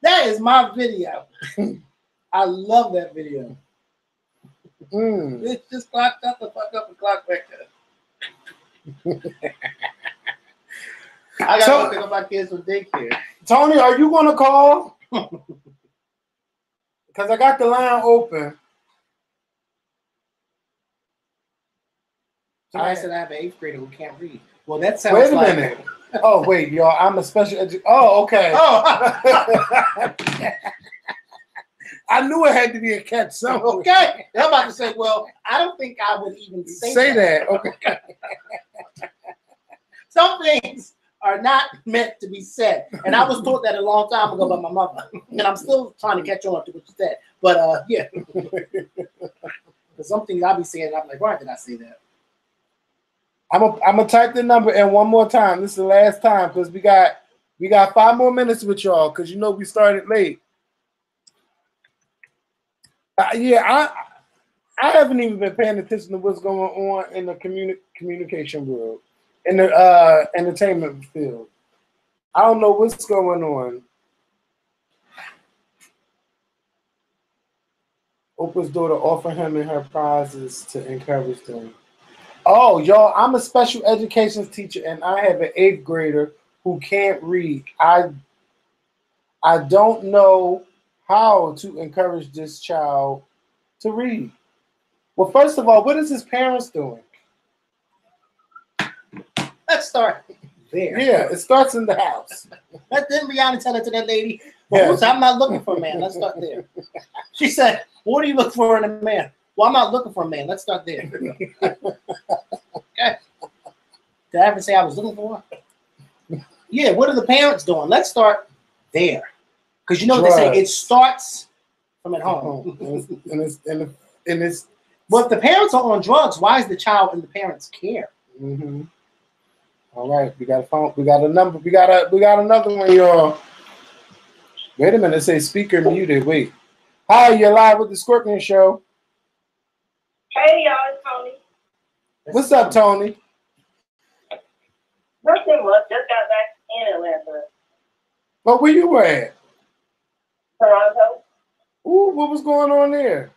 That is my video. I love that video. It just clocked up the fuck up and clocked back up. I gotta go pick up my kids from daycare. Tony, are you gonna call? Because I got the line open. Somebody said I have an 8th grader who can't read. Well, that sounds Wait a like... minute. Oh, wait, y'all. I'm a special educator. Oh, okay. Oh. I knew it had to be a catch somewhere. Okay. I'm about to say, well, I don't think I would even say that. Okay. Some things are not meant to be said. And I was taught that a long time ago by my mother. And I'm still trying to catch on to what you said. But, yeah. Because some things I'll be saying, I'm like, why did I say that? I'm gonna type the number in one more time. This is the last time because we got 5 more minutes with y'all because you know we started late. Yeah, I haven't even been paying attention to what's going on in the communication world, in the entertainment field. I don't know what's going on. Oprah's daughter offered him and her prizes to encourage them. Oh, y'all, I'm a special education teacher, and I have an 8th grader who can't read. I don't know how to encourage this child to read. Well, first of all, what is his parents doing? Let's start there. Yeah, it starts in the house. Didn't Rihanna tell it to that lady? Yeah. I'm not looking for a man. Let's start there. She said, what do you look for in a man? Well, I'm not looking for a man. Let's start there. Okay. Did I ever say I was looking for one? Yeah, what are the parents doing? Let's start there. Because you know what they say, it starts from at home. and it's Well, if the parents are on drugs, why is the child in the parents' care? Mm-hmm. All right, we got a phone. We got a number. We got another one, y'all. Wait a minute. It says speaker muted. Wait. Hi, you're live with the Scorpion Show. Hey, y'all, it's Tony. What's up, Tony? Nothing much. Just got back in Atlanta. Oh, where you were at? Toronto. Ooh, what was going on there?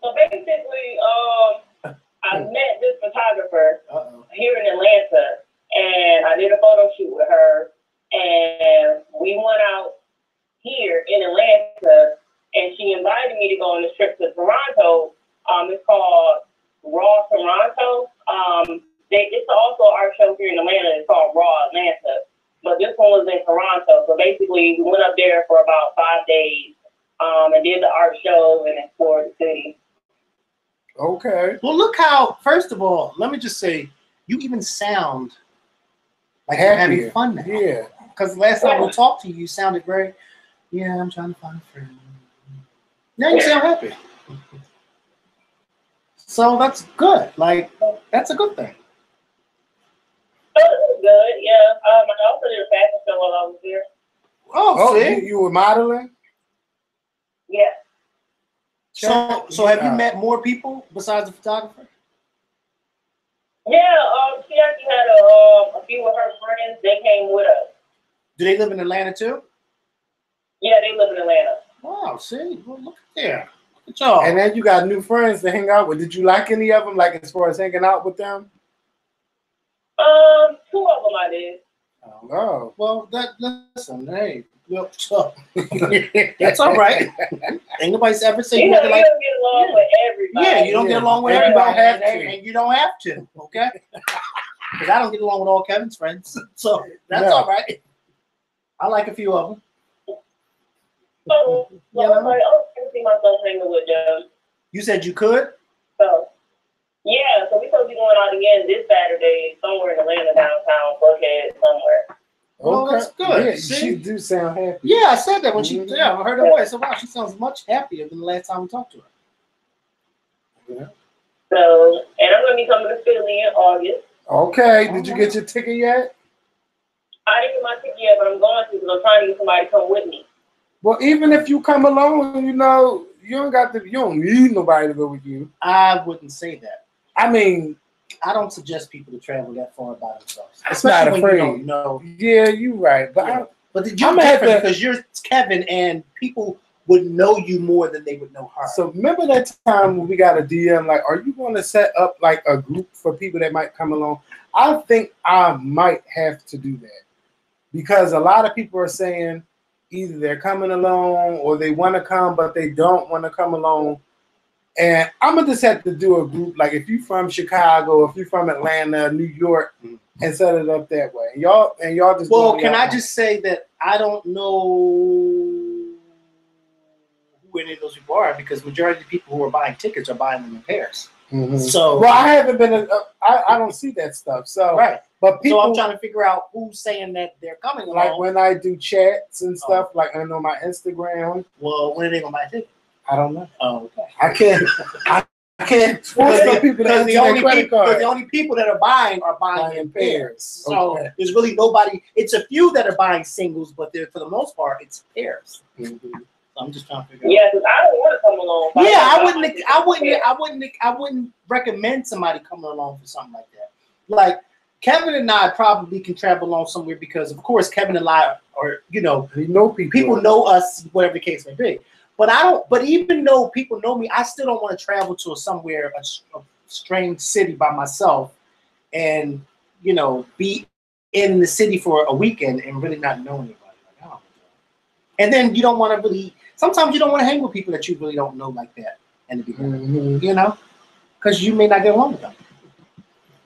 So basically, I met this photographer here in Atlanta, and I did a photo shoot with her, and we went out here in Atlanta, and she invited me to go on this trip to Toronto. It's called Raw Toronto. It's also our show here in Atlanta. It's called Raw Atlanta, but this one was in Toronto. So basically, we went up there for about 5 days, and did the art show and explored the city. Okay. Well, look how, first of all, let me just say, you even sound like you're having fun now. Yeah. Because last time we talked to you, you sounded very, yeah, I'm trying to find a friend. Now you sound happy. So that's good. Like, that's a good thing. So it was good, yeah. I also did a fashion show while I was there. Oh, see? You were modeling? Yeah. So have you met more people besides the photographer? Yeah, she actually had a few of her friends. They came with us. Do they live in Atlanta too? Yeah, they live in Atlanta. Wow, see? Well, look there. Look at y'all. And then you got new friends to hang out with. Did you like any of them, like as far as hanging out with them? 2 of them I did. Oh. Well, listen, hey, look, so that's all right. Ain't nobody's ever said You you don't like. get along with everybody. Yeah, you don't get along with And you everybody, don't have and you don't have to, okay? Because I don't get along with all Kevin's friends, so that's Yeah. all right. I like a few of them. So I was like, oh, I can see myself hanging with them. You said you could? So, yeah, so we supposed to be going out again this Saturday somewhere in Atlanta, downtown, Buckhead, somewhere. Well, that's good. Yeah, See? she do sound happy. Yeah, I said that when I heard her voice. So wow, she sounds much happier than the last time we talked to her. Yeah. So, and I'm going to be coming to Philly in August. Okay. Did you get your ticket yet? I didn't get my ticket yet, but I'm going to because I'm trying to get somebody to come with me. Well, even if you come alone, you know, you don't need nobody to go with you. I wouldn't say that. I mean, I don't suggest people to travel that far by themselves. I'm Especially not when afraid. you don't know. Yeah, you're right. But Yeah. But you're I'm gonna have different to- because you're Kevin, and people would know you more than they would know her. so remember that time when we got a DM, like, are you going to set up like a group for people that might come along? I think I might have to do that because a lot of people are saying either they're coming along or they want to come, but they don't want to come along. And I'm gonna just have to do a group, like if you're from Chicago, if you're from Atlanta, New York, and set it up that way. Y'all just. Well, doing can y'all I own. just say that I don't know who any of those people are because majority of the people who are buying tickets are buying them in pairs. Mhm. So Well, I haven't been. I don't see that stuff. So, right. but people So I'm trying to figure out who's saying that they're coming like along. when I do chats and stuff, like I know my Instagram. Well, when are they gonna buy a ticket? I don't know. Oh, okay. I can't. I can't force some people to Because enter the their only credit people, card. the only people that are buying Buying in pairs. So Okay. there's really nobody. It's a few that are buying singles, but for the most part, it's pairs. Mhm. So I'm just trying to figure out. Yeah, because I don't want to come along. Yeah, I wouldn't recommend somebody coming along for something like that. Like Kevin and I probably can travel along somewhere because, of course, Kevin and I are, You know people. people know us, whatever the case may be. But I don't. But even though people know me, I still don't want to travel to a strange city by myself, and be in the city for a weekend and really not know anybody. Like, I don't know. And then you don't want to really. Sometimes you don't want to hang with people that you really don't know like that in the beginning. Mhm. Because you may not get along with them.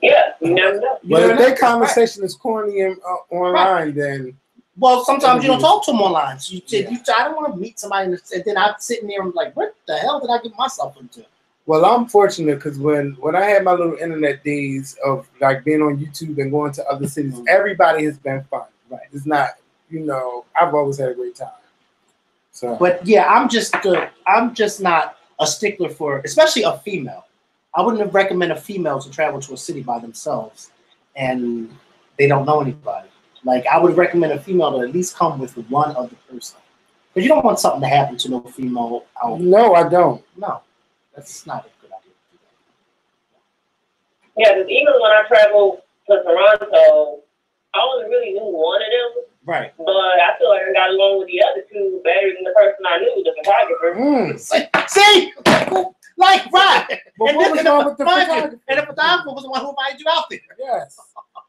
Yeah, you never know. You But never if know. their conversation is corny and online, then Well, sometimes you don't talk to them online. So Yeah. I don't want to meet somebody, and then I'm sitting there and like, what the hell did I get myself into? well, I'm fortunate because when I had my little internet days of like being on YouTube and going to other cities, everybody has been fun. Right? It's not, I've always had a great time. So, But yeah, I'm just not a stickler for, especially a female. I wouldn't recommend a female to travel to a city by themselves, and they don't know anybody. Like I would recommend a female to at least come with one other person, because you don't want something to happen to no female out. no, I don't. No, that's not a good idea. Yeah, because even when I traveled to Toronto, I only really knew one of them, Right. but I feel like I got along with the other two better than the person I knew, the photographer. See, like right. But And what then- was and the wrong with the photographer? And the photographer was the one who invited you out there. Yes.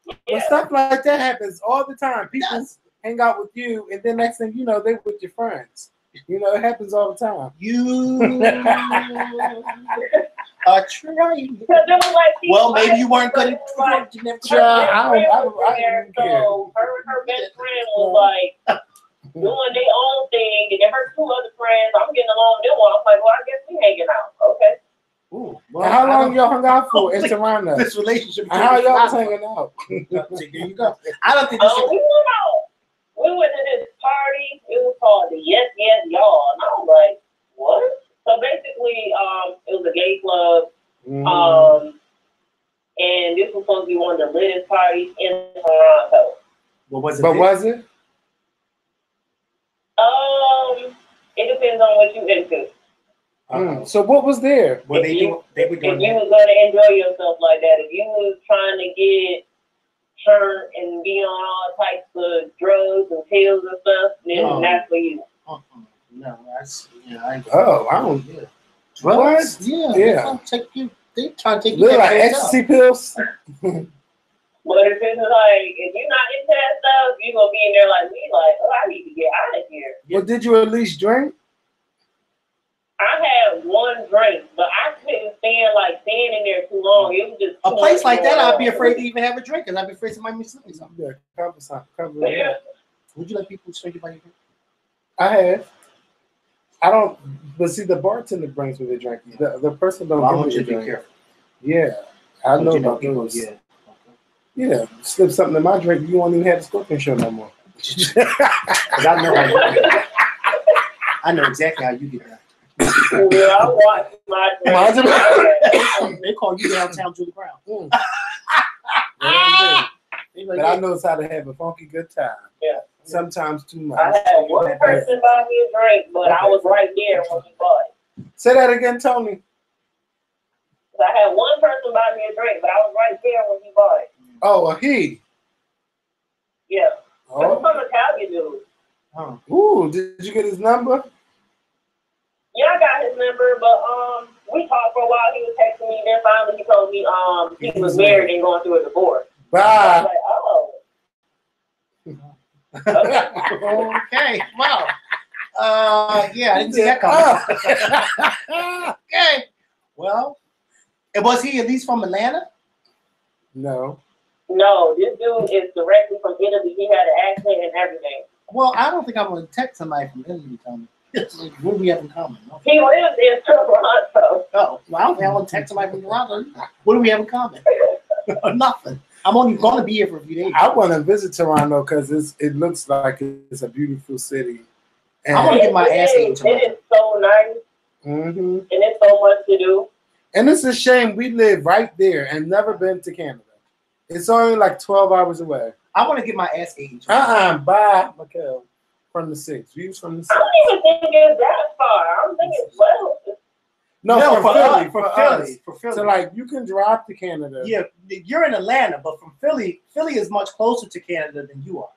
Yeah. But stuff like that happens all the time. People Yes. hang out with you, and then next thing you know, they're with your friends. It happens all the time. You trying. Because it was like Well, maybe you weren't good at like, you never her Yeah, best I friend don't was there, even care. so her best friend was like doing their own thing, and then her two other friends, I'm getting along with them. I'm like, well, I guess we hanging out. Okay. Ooh, And how long y'all hung out for in Toronto? this relationship? And how y'all was between- hanging out? There you go. I don't think this. We went out. We went to this party. It was called the Yes Yes Y'all, and I was like, what? So basically, it was a gay club. And this was supposed to be one of the latest parties in Toronto. What was it? But was it? It depends on what you into. So what was there? What they do? They were If doing. you was going to enjoy yourself like that, if you was trying to get turned and be on all types of drugs and pills and stuff, then Oh. that's for you. No, that's I ain't Oh, I don't. Yeah. Drugs? Yeah. Yeah. They trying to take you Look like back ecstasy pills. But if it's like, if you're not into that stuff, you're going to be in there like me, like, oh, I need to get out of here. Well, did you at least drink? I had one drink, but I couldn't stand in there too long. It was just A too place much like that, going I'd be on. afraid to even have a drink, because I'd be afraid somebody may slip me something. Yeah, cover something. Cover it Yeah. up. Would you let people straight you by your drink? I have. I don't. But see, the bartender brings me the drink. The person don't Well, I give want me you the to be drink. careful. Yeah, I know about people. those. Yeah. Yeah, slip something in my drink, you won't even have the Scorpion show no more. Because I know how you get that. I know exactly how you get that. Yeah, I watched my drink. They call you downtown Julie Brown. But I know how to have a funky good time. Yeah. Sometimes too much. I had one person buy me a drink, but I was right there when he bought it. Say that again, Tony. I had one person buy me a drink, but I was right there when he bought it. Oh, a he. Yeah. But it's Oh. some Italian dude. Huh. Ooh, did you get his number? Yeah, I got his number, but we talked for a while. He was texting me. Then finally he told me he was married and going through a divorce. I Bye. was like, oh. Okay. Wow. Yeah, I didn't see that coming. Okay. Well, and was he at least from Atlanta? No. No, this dude is directly from Italy. He had an accent and everything. Well, I don't think I'm going to text somebody from Italy, Tommy. What do we have in common? No. He lives in Toronto. Oh, well, I don't think I want to text somebody from Toronto. What do we have in common? Nothing. I'm only going to be here for a few days. I want to visit Toronto because it looks like it's a beautiful city. And, I want to get my ass eaten It tomorrow. is so nice, Mhm. and it's so much to do. And it's a shame we live right there and never been to Canada. It's only like 12 hours away. I want to get my ass eaten tomorrow. Bye, Mikhail. From the 6. Views from the 6. I don't even think it's that far. I'm thinking 12. No, No, for Philly. for us. Philly. For Philly. So, like, you can drive to Canada. Yeah, you're in Atlanta, but from Philly is much closer to Canada than you are.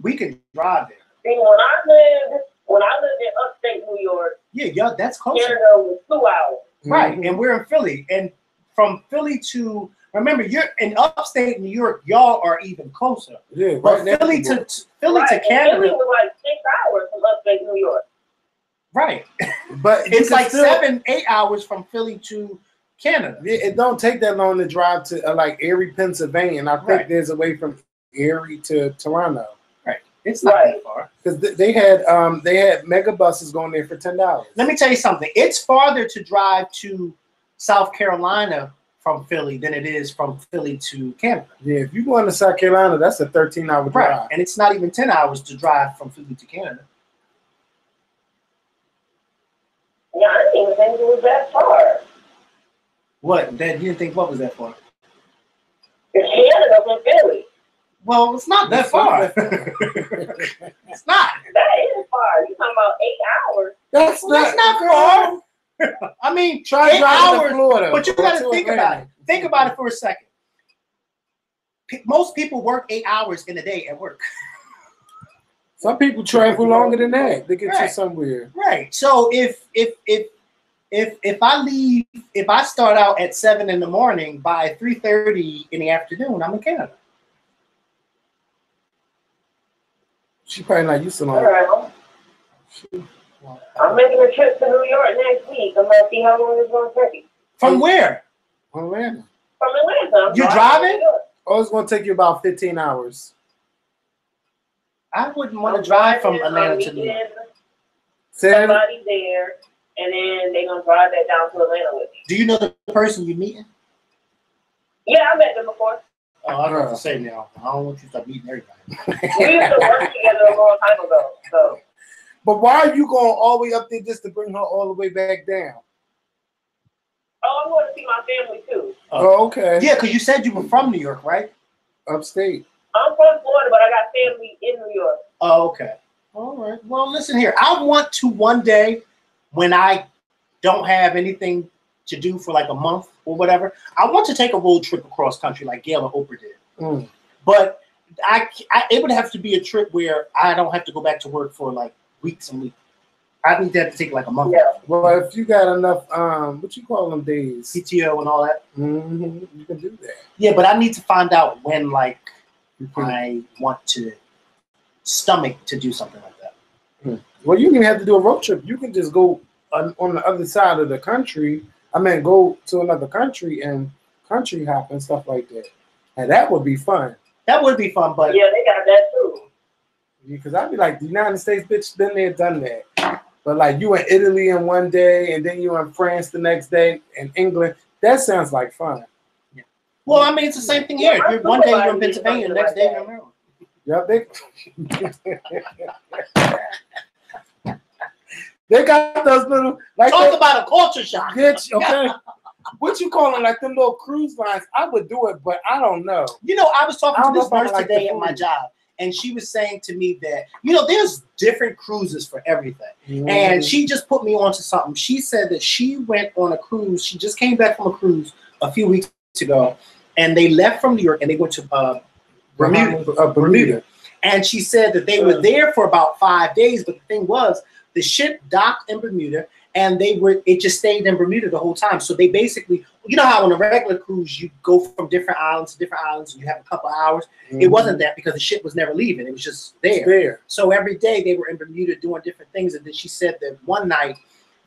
We can drive there. See, when I lived in upstate New York, Yeah, that's closer. Canada was 2 hours. Right, Mhm. and we're in Philly. And from Philly to, remember, you're in upstate New York, y'all are even closer. Yeah, But right next Philly to to Philly Right, to and Philly Canada, was like 6 hours from upstate New York. right. But you It's can like still- 7-8 hours from Philly to Canada. It don't take that long to drive to like Erie, Pennsylvania. And I think Right. there's a way from Erie to Toronto It's not Right. that far. because they had mega buses going there for $10. Let me tell you something. It's farther to drive to South Carolina from Philly than it is from Philly to Canada. Yeah, if you go into South Carolina, that's a 13-hour drive. Right. And it's not even 10 hours to drive from Philly to Canada. Yeah, I didn't even think it was that far. What? That you didn't think what was that for? It's Canada from Philly. Well, it's not that It's far. not It's not. That is far. You're talking about 8 hours. That's That's not far. I mean, Try 8 driving to hours. Florida. But you or got to to think Atlanta. about it. Think about it for a second. Most people work 8 hours in a day at work. Some people travel longer than that to get Right. to somewhere. Right. So if I start out at 7 in the morning, by 3:30 in the afternoon, I'm in Canada. She probably not used to All long. right. I'm making a trip to New York next week. I'm gonna see how long it's gonna take. From where? Atlanta. From Atlanta. I'm You driving driving? to New York. Oh, it's gonna take you about 15 hours. I wouldn't want to I'm drive from driving, Atlanta I'm to New York. meeting Say that- somebody there, and then they're gonna drive that down to Atlanta with me. Do you know the person you're meeting? Yeah, I met them before. Oh, I have to say now. I don't want you to start meeting everybody. We used to work together a long time ago. So But why are you going all the way up there just to bring her all the way back down? I'm going to see my family too. Oh, okay. Yeah, because you said you were from New York, right? Upstate. I'm from Florida, but I got family in New York. Oh, okay. All right. Well, listen here. I want to one day, when I don't have anything to do for like a month or whatever, I want to take a road trip across country like Gail and Hooper did. Mm. But it would have to be a trip where I don't have to go back to work for like weeks and weeks. I need that to take like a month. Yeah. Well, if you got enough, what you call them days? PTO and all that. Mhm, you can do that. Yeah, but I need to find out when like You can- I want to stomach to do something like that. Well, you don't even have to do a road trip. You can just go on the other side of the country. I mean, go to another country and country hop and stuff like that. And that would be fun. That would be fun, but Yeah, they got that too. Because I'd be like, the United States, bitch, been there, done that. But like you in Italy in one day, and then you in France the next day, and England. That sounds like fun. well, I mean, it's the same thing here. Yeah, You're, one day you're in somebody did Pennsylvania, the next something day like you're in Maryland. Yep, they got those little like Talk that, about a culture shock. bitch, okay. What you calling like them little cruise lines? I would do it, but I don't know. You know, I was I talking don't to know this if I nurse like the today at my food. job, and she was saying to me that, there's different cruises for everything. Mm-hmm. And she just put me onto something. She said that she went on a cruise. She just came back from a cruise a few weeks ago, and they left from New York and they went to Bermuda. And she said that they were there for about 5 days, but the thing was, the ship docked in Bermuda, and it just stayed in Bermuda the whole time. So they basically, how on a regular cruise you go from different islands to different islands and you have a couple of hours. Mm-hmm. It wasn't that, because the ship was never leaving. It was just there. So every day they were in Bermuda doing different things. And then she said that one night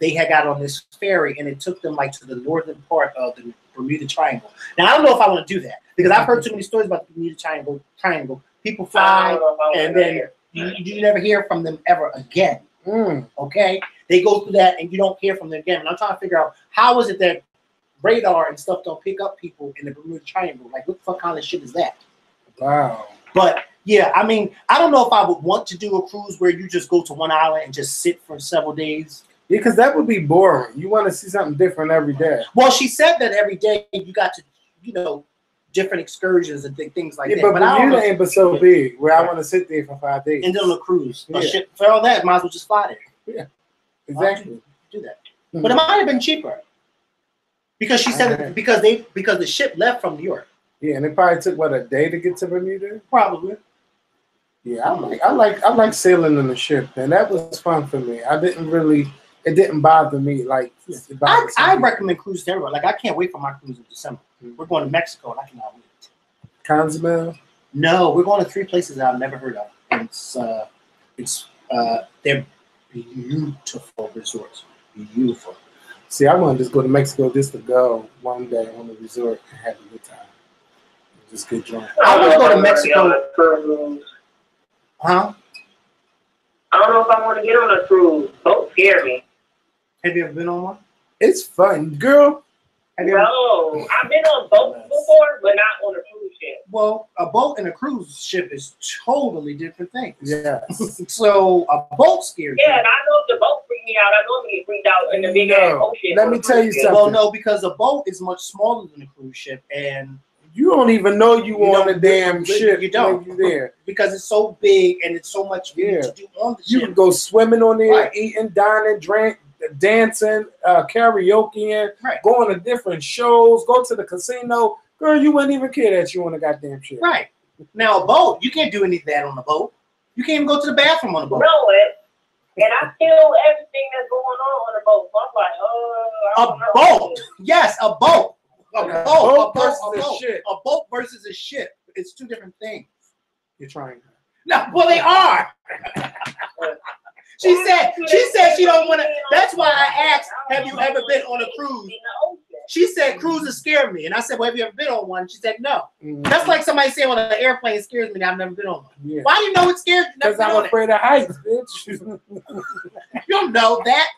they had got on this ferry and it took them like to the northern part of the Bermuda Triangle. Now, I don't know if I want to do that, because I've heard too many stories about the Bermuda Triangle. People fly and then you never hear from them ever again. Okay? They go through that and you don't hear from them again. And I'm trying to figure out, how is it that radar and stuff don't pick up people in the Bermuda Triangle? Like, what the fuck kind of shit is that? Wow. But yeah, I mean, I don't know if I would want to do a cruise where you just go to one island and just sit for several days. Yeah, because that would be boring. You want to see something different every day. Well, she said that every day you got to, different excursions and things like that. But Bermuda ain't but so big where I want to sit there for 5 days. And then on a cruise. Yeah. Shit, for all that, might as well just fly there. Yeah, exactly. Do that. But it might have been cheaper. Because she said because the ship left from New York. Yeah, and it probably took a day to get to Bermuda? Probably. Yeah, I like sailing on the ship, and that was fun for me. It didn't bother me like I recommend cruises to everybody. Like, I can't wait for my cruise in December. We're going to Mexico and I cannot wait. Cozumel? No, we're going to 3 places that I've never heard of. They're beautiful resorts. Beautiful. See, I want to just go to Mexico just to go one day on the resort and have a good time. Just get drunk. I want to go to Mexico. Huh? I don't know if I want to get on a cruise. Boats scare me. Have you ever been on one? It's fun, girl. No, I've been on boats before, but not on a cruise ship. Well, a boat and a cruise ship is totally different things. Yes. So a boat scares Yeah, you. and I know if the boat freaked me out, I normally get freaked out in the big ass ocean. Let me tell you something. Well, no, because a boat is much smaller than a cruise ship, and you don't even know you on a damn ship. You don't. You there because it's so big and it's so much to do on the ship. You can go swimming on there, Right. eating, dining, dancing, karaoke, Right. going to different shows, go to the casino. Girl, you wouldn't even care that you on a goddamn ship. Right. Now, a boat, you can't do any of that on a boat. You can't even go to the bathroom on a boat. No, and I feel everything that's going on a boat. So I'm like, A boat. Yes, a boat. A boat versus a ship. It's 2 different things. You're trying. No, well, they are. She said she don't want to. That's why I asked, have you ever been on a cruise? She said cruises scare me, and I said, well, have you ever been on one? She said no. Mm-hmm. That's like somebody saying, well, an airplane scares me. I've never been on one. Yeah. Why do you know it scares you? Because I'm afraid of heights, bitch. You don't know that.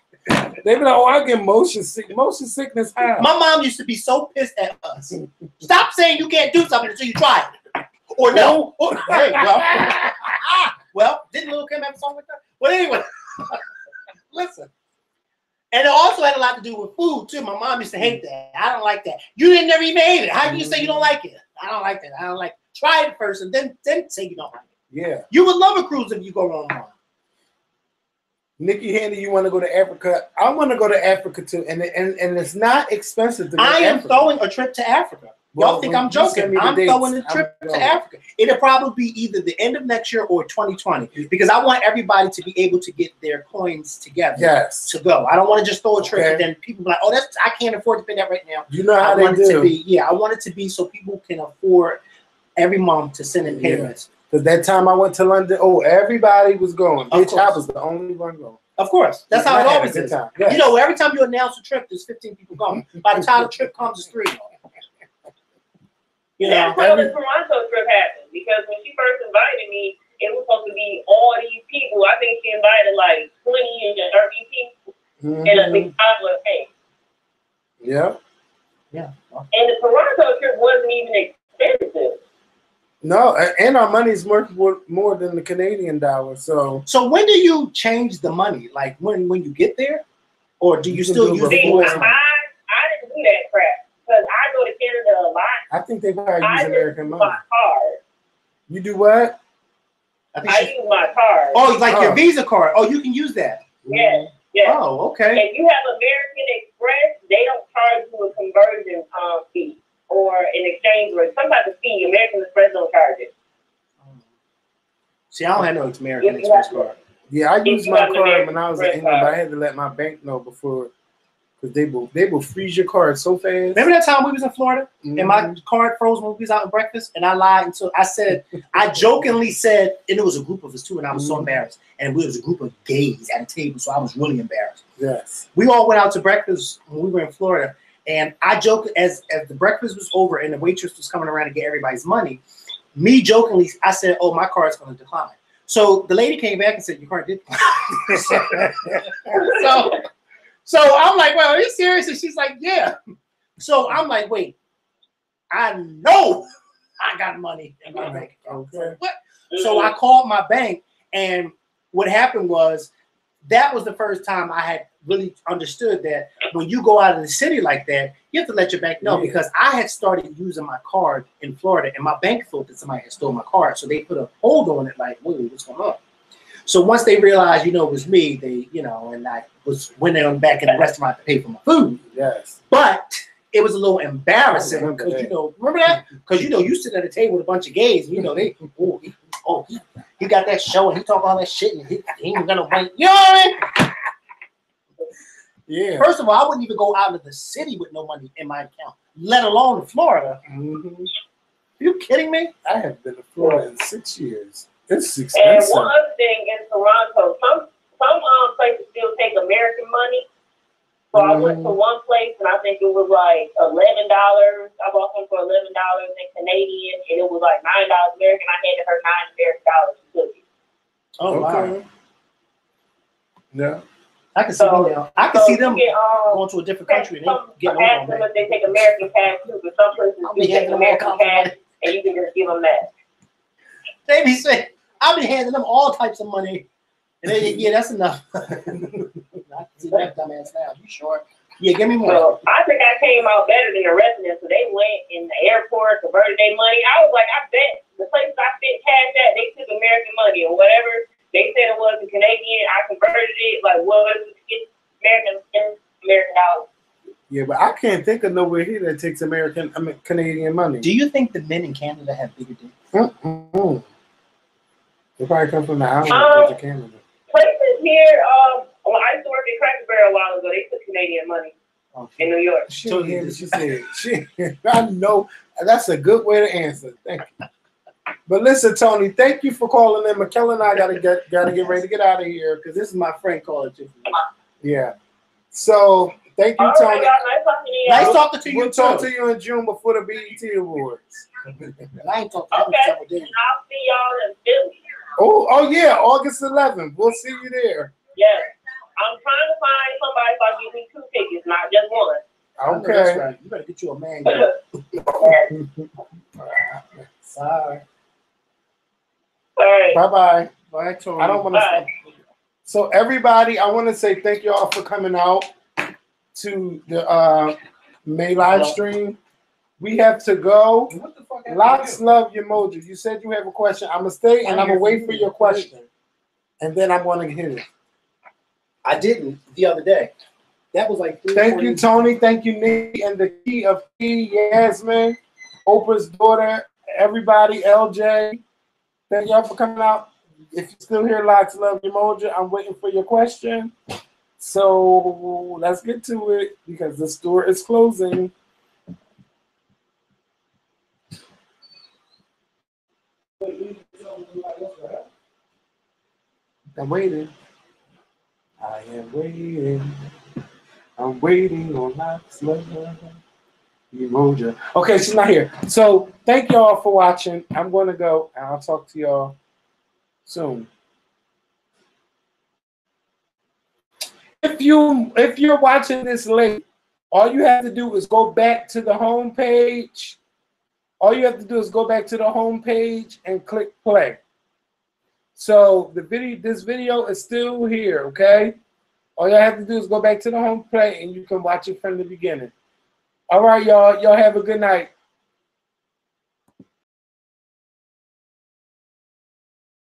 They be like, oh, I get motion sickness high. My mom used to be so pissed at us. Stop saying you can't do something until you try it. Or no. Hey, well, didn't Lil' Kim have a song like that? But anyway, listen. And it also had a lot to do with food, too. My mom used to hate that. I don't like that. You didn't never even ate it. How can you say you don't like it? I don't like that. I don't like it. Try it first and then say you don't like it. Yeah. You would love a cruise if you go on one. Nikki Handy, you want to go to Africa? I want to go to Africa too, and it's not expensive to go to I am Africa. throwing a trip to Africa. Y'all think I'm joking? I'm throwing a trip to Africa. It'll probably be either the end of next year or 2020 because I want everybody to be able to get their coins together. Yes. To go. I don't want to just throw a trip and then people be like, oh, I can't afford to pay that right now. You know how they do. I want it to be so people can afford every month to send in payments. Because that time I went to London, everybody was going. Bitch, I was the only one going. Of course. That's how it always is. Yes. You know, every time you announce a trip, there's 15 people going. By the time the trip comes, it's 3. You know, that's how the Toronto trip happened because when she first invited me, it was supposed to be all these people. I think she invited like 20 and 30 people in a big popular thing. Yeah. Yeah. And the Toronto trip wasn't even expensive. No, and our money is worth more than the Canadian dollar. So when do you change the money? Like when you get there, or do you still use it? I didn't do that crap because I go to Canada a lot. I think they probably use American money. My card. You do what? I think I she, use my card. oh, like your Oh. Visa card. Oh, you can use that. Yes, yes. Oh, okay. If you have American Express, they don't charge you a conversion fee or an exchange rate. Some type of fee. American Express don't charge it. See, I don't have no American If you Express have- card. Yeah, I If used you my have an card American when I was in Express England, but card. I had to let my bank know before, because they will freeze your card so fast. Remember that time we was in Florida and my Mhm. card froze when we was out at breakfast, and I lied until I said, I jokingly said, and it was a group of us too, and I was so Mhm. embarrassed. And we was a group of gays at a table, so I was really embarrassed. Yes. We all went out to breakfast when we were in Florida, and I joked as the breakfast was over and the waitress was coming around to get everybody's money. Me jokingly, I said, "Oh, my card's going to decline." So the lady came back and said, "Your card did decline." so I'm like, "Well, are you serious?" And she's like, "Yeah." So I'm like, "Wait, I know I got money in my bank account." Okay. What? So I called my bank, and what happened was that was the first time I had really understood that when you go out of the city like that, you have to let your bank know, Yeah. because I had started using my card in Florida and my bank thought that somebody had stolen my card. So they put a hold on it like, wait, what's going on? So once they realized, it was me, they, and I went on back in the restaurant to pay for my food. Yes. But it was a little embarrassing I remember because, that. remember that? Because, you sit at a table with a bunch of gays, and, they, he got that show and he talk all that shit and he ain't gonna wait. You know what I mean? Yeah. First of all, I wouldn't even go out of the city with no money in my account, let alone Florida. Mhm. You kidding me? I have been to Florida in 6 years. It's And expensive. one other thing in Toronto, some places still take American money. So I went to one place and I think it was like $11. I bought them for $11 in Canadian, and it was like $9 American. I handed her $9 American to cook it. Oh, Okay. wow. Yeah. I can see them now. I can see them you can, going to a different country and some, they getting ask over them on if they take American cash too, but some places I'll do be take handing them all American kinds of cash, money. and you can just give them that. They be saying, I'll be handing them all types of money. And they, yeah, that's enough. I can see that dumbass now. You sure? Yeah, give me more. So I think I came out better than the rest of them. So they went in the airport, converted their money. I was like, I bet the places I spent cash at, they took American money or whatever they said it was in Canadian. I converted it like, well, it's American dollars. Yeah, but I can't think of nowhere here that takes Canadian money. Do you think the men in Canada have bigger dicks? Mm-mm. They probably come from the island of Canada. Places here, well, I used to work in Cracker Barrel a while ago. They took Canadian money in New York. She didn't hear what she said. I know that's a good way to answer. Thank you. But listen, Tony, thank you for calling in. McKellen and I gotta get ready to get out of here because This is my friend calling too. yeah. So thank you, All Tony. right, y'all. Nice talking to you. Nice talking to you We'll talk too. to you in June before the BET Awards. I ain't talking to Okay, several days. and I'll see y'all in Philly. Oh yeah, August 11th. We'll see you there. Yes. I'm trying to find somebody so I give me 2 tickets, not just one. I know that's Okay. right. You better get you a man. Sorry. All right. Bye-bye. Bye, Tony. I don't want Bye. to. So everybody, I want to say thank you all for coming out to the May live stream. We have to go. What the fuck? Lots love your mojo. You said you have a question. I'm gonna stay and I'm gonna wait for your question, and then I'm gonna hit it. I didn't the other day. That was like 3 Thank you, Tony. Thank you, Nick, and the key of Key, Yasmin, Oprah's daughter, everybody, LJ. Thank y'all for coming out. If you're still here, lots love your mojo. I'm waiting for your question. So let's get to it because the store is closing. I'm waiting. I am waiting. I'm waiting on lots love. Emoja. Okay, she's not here. So thank y'all for watching. I'm gonna go and I'll talk to y'all soon. If you're watching this late, all you have to do is go back to the home page. All you have to do is go back to the home page and click play. So this video is still here, okay? All you have to do is go back to the home play and you can watch it from the beginning. All right, y'all. Y'all have a good night.